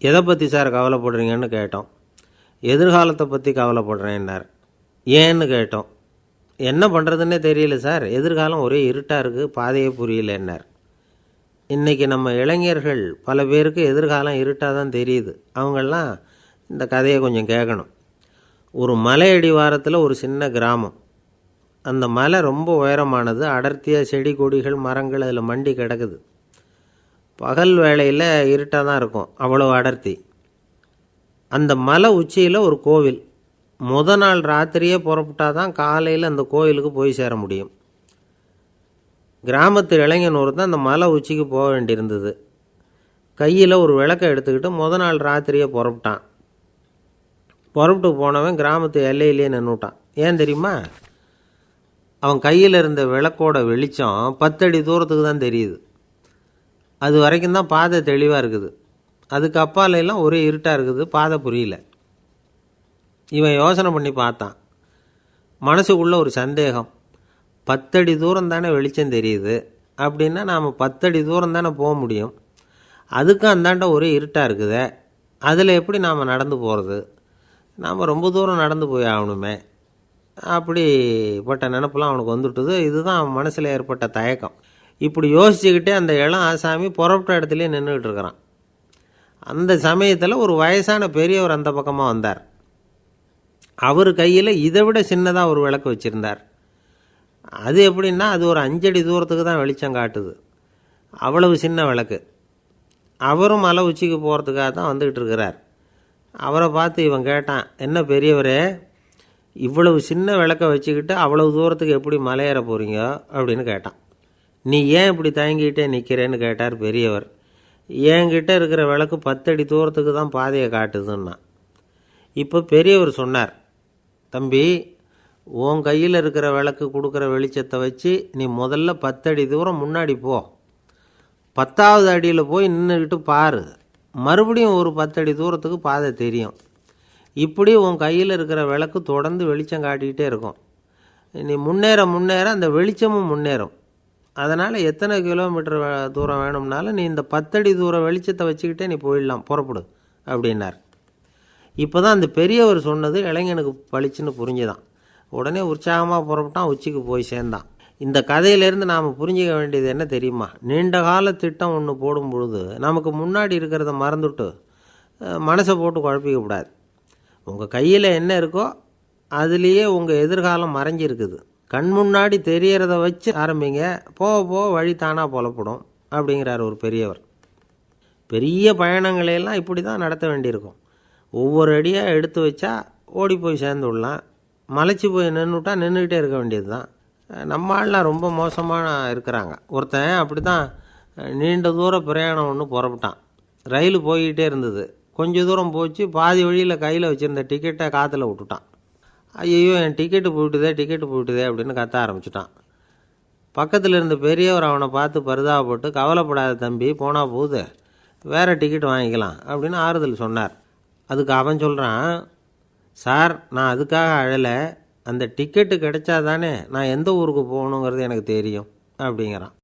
எதை பற்றி சார் கவலைப்படுறீங்கன்னு கேட்டோம். எதிர்காலத்தை பற்றி கவலைப்படுறேன்னார். ஏன்னு கேட்டோம். என்ன பண்ணுறதுன்னே தெரியல சார், எதிர்காலம் ஒரே இருட்டாக இருக்குது, பாதையே புரியலன்னார். இன்றைக்கி நம்ம இளைஞர்கள் பல பேருக்கு எதிர்காலம் இருட்டாக தான் தெரியுது. அவங்கெல்லாம் இந்த கதையை கொஞ்சம் கேட்கணும். ஒரு மலை அடிவாரத்தில் ஒரு சின்ன கிராமம். அந்த மலை ரொம்ப உயரமானது. அடர்த்தியாக செடி கொடிகள் மரங்கள் அதில் மண்டி கிடக்குது. பகல் வேளையில் இருட்டாக தான் இருக்கும், அவ்வளோ அடர்த்தி. அந்த மலை உச்சியில் ஒரு கோவில். நாள் ராத்திரியே புறப்பட்டால் தான் காலையில் அந்த கோவிலுக்கு போய் சேர முடியும். கிராமத்து இளைஞன் ஒருத்தன் அந்த மலை உச்சிக்கு போக வேண்டியிருந்தது. கையில் ஒரு விளக்கை எடுத்துக்கிட்டு நாள் ராத்திரியே புறப்பட்டான். புறப்பட்டு போனவன் கிராமத்து எல்லையிலேயே நின்றுட்டான். ஏன் தெரியுமா? அவன் கையில் இருந்த விளக்கோட வெளிச்சம் 10 அடி தூரத்துக்கு தான் தெரியுது. அது வரைக்கும் தான் பாதை தெளிவாக இருக்குது. அதுக்கு அப்பாலெல்லாம் ஒரே இருட்டாக இருக்குது, பாதை புரியல. இவன் யோசனை பண்ணி பார்த்தான். மனசுக்குள்ளே ஒரு சந்தேகம். 10 அடி தூரம் தானே வெளிச்சம் தெரியுது அப்படின்னா நாம் 10 அடி தூரம் தானே போக முடியும். அதுக்கும் அந்தாண்ட ஒரே இருட்டாக இருக்குதே, அதில் எப்படி நாம் நடந்து போகிறது? நாம் ரொம்ப தூரம் நடந்து போய் ஆகணுமே. அப்படிப்பட்ட நினப்பெல்லாம் அவனுக்கு வந்துட்டுது. இதுதான் அவன் மனசில் ஏற்பட்ட தயக்கம். இப்படி யோசிச்சுக்கிட்டே அந்த இளம் ஆசாமி புறப்பட்ட இடத்துலையே நின்றுக்கிட்டு இருக்கிறான். அந்த சமயத்தில் ஒரு வயசான பெரியவர் அந்த பக்கமாக வந்தார். அவர் கையில் இதை விட சின்னதாக ஒரு விளக்கு வச்சுருந்தார். அது எப்படின்னா, அது ஒரு 5 அடி தூரத்துக்கு தான் வெளிச்சம் காட்டுது. அவ்வளவு சின்ன விளக்கு. அவரும் மலை உச்சிக்கு போகிறதுக்காக தான் வந்துக்கிட்டு இருக்கிறார். அவரை பார்த்து இவன் கேட்டான், என்ன பெரியவரே, இவ்வளவு சின்ன விளக்கை வச்சுக்கிட்டு அவ்வளவு தூரத்துக்கு எப்படி மலையேற போகிறீங்க அப்படின்னு கேட்டான். நீ ஏன் இப்படி தயங்கிக்கிட்டே நிற்கிறேன்னு கேட்டார் பெரியவர். என்கிட்ட இருக்கிற விளக்கு 10 அடி தூரத்துக்கு தான் பாதையை காட்டுதுன்னா. இப்போ பெரியவர் சொன்னார், தம்பி, உன் கையில் இருக்கிற விளக்கு கொடுக்குற வெளிச்சத்தை வச்சு நீ முதல்ல 10 அடி தூரம் முன்னாடி போ. 10வது அடியில் போய் நின்றுக்கிட்டு பாரு, மறுபடியும் ஒரு 10 அடி தூரத்துக்கு பாதை தெரியும். இப்படி உன் கையில் இருக்கிற விளக்கு தொடர்ந்து வெளிச்சம் காட்டிக்கிட்டே இருக்கும். நீ முன்னேற முன்னேற அந்த வெளிச்சமும் முன்னேறும். அதனால் எத்தனை கிலோமீட்டர் தூரம் வேணும்னாலும் நீ இந்த 10 அடி தூரம் வெளிச்சத்தை வச்சுக்கிட்டே நீ போயிடலாம், புறப்படு அப்படின்னார். இப்போ தான் அந்த பெரியவர் சொன்னது இளைஞனுக்கு பளிச்சுன்னு புரிஞ்சுதான். உடனே உற்சாகமாக புறப்பட்டான், உச்சிக்கு போய் சேர்ந்தான். இந்த கதையிலேருந்து நாம் புரிஞ்சிக்க வேண்டியது என்ன தெரியுமா? நீண்ட கால திட்டம் ஒன்று போடும் பொழுது நமக்கு முன்னாடி இருக்கிறத மறந்துட்டு மனசை போட்டு குழப்பிக்கக்கூடாது. உங்கள் கையில் என்ன இருக்கோ அதுலேயே உங்கள் எதிர்காலம் மறைஞ்சிருக்குது. கண் முன்னாடி தெரியறத வச்சு ஆரம்பிங்க, போக போக வழி தானாக புலப்படும் அப்படிங்கிறார் ஒரு பெரியவர். பெரிய பயணங்களையெல்லாம் இப்படி தான் நடத்த வேண்டியிருக்கும். ஒவ்வொரு அடியாக எடுத்து வச்சா ஓடி போய் சேர்ந்து விடலாம், மலைச்சி போய் நின்றுட்டா நின்றுக்கிட்டே இருக்க வேண்டியது தான். நம்ம ஆள்லாம் ரொம்ப மோசமான இருக்கிறாங்க. ஒருத்தன் அப்படி தான் நீண்ட தூர பிரயாணம் ஒன்று புறப்பட்டான். ரயில் போய்கிட்டே இருந்தது. கொஞ்சம் தூரம் போச்சு, பாதி வழியில் கையில் வச்சுருந்த டிக்கெட்டை காற்றுல விட்டுட்டான். ஐயோ என் டிக்கெட்டு போயிட்டுதே அப்படின்னு கத்த ஆரம்பிச்சிட்டான். பக்கத்தில் இருந்த பெரியவர் அவனை பார்த்து பரிதாபப்பட்டு, கவலைப்படாத தம்பி, போனால் போகுது, வேறு டிக்கெட் வாங்கிக்கலாம் அப்படின்னு ஆறுதல் சொன்னார். அதுக்கு அவன் சொல்கிறான், சார் நான் அதுக்காக அழலை, அந்த டிக்கெட்டு கிடைச்சா தானே நான் எந்த ஊருக்கு போகணுங்கிறது எனக்கு தெரியும் அப்படிங்கிறான்.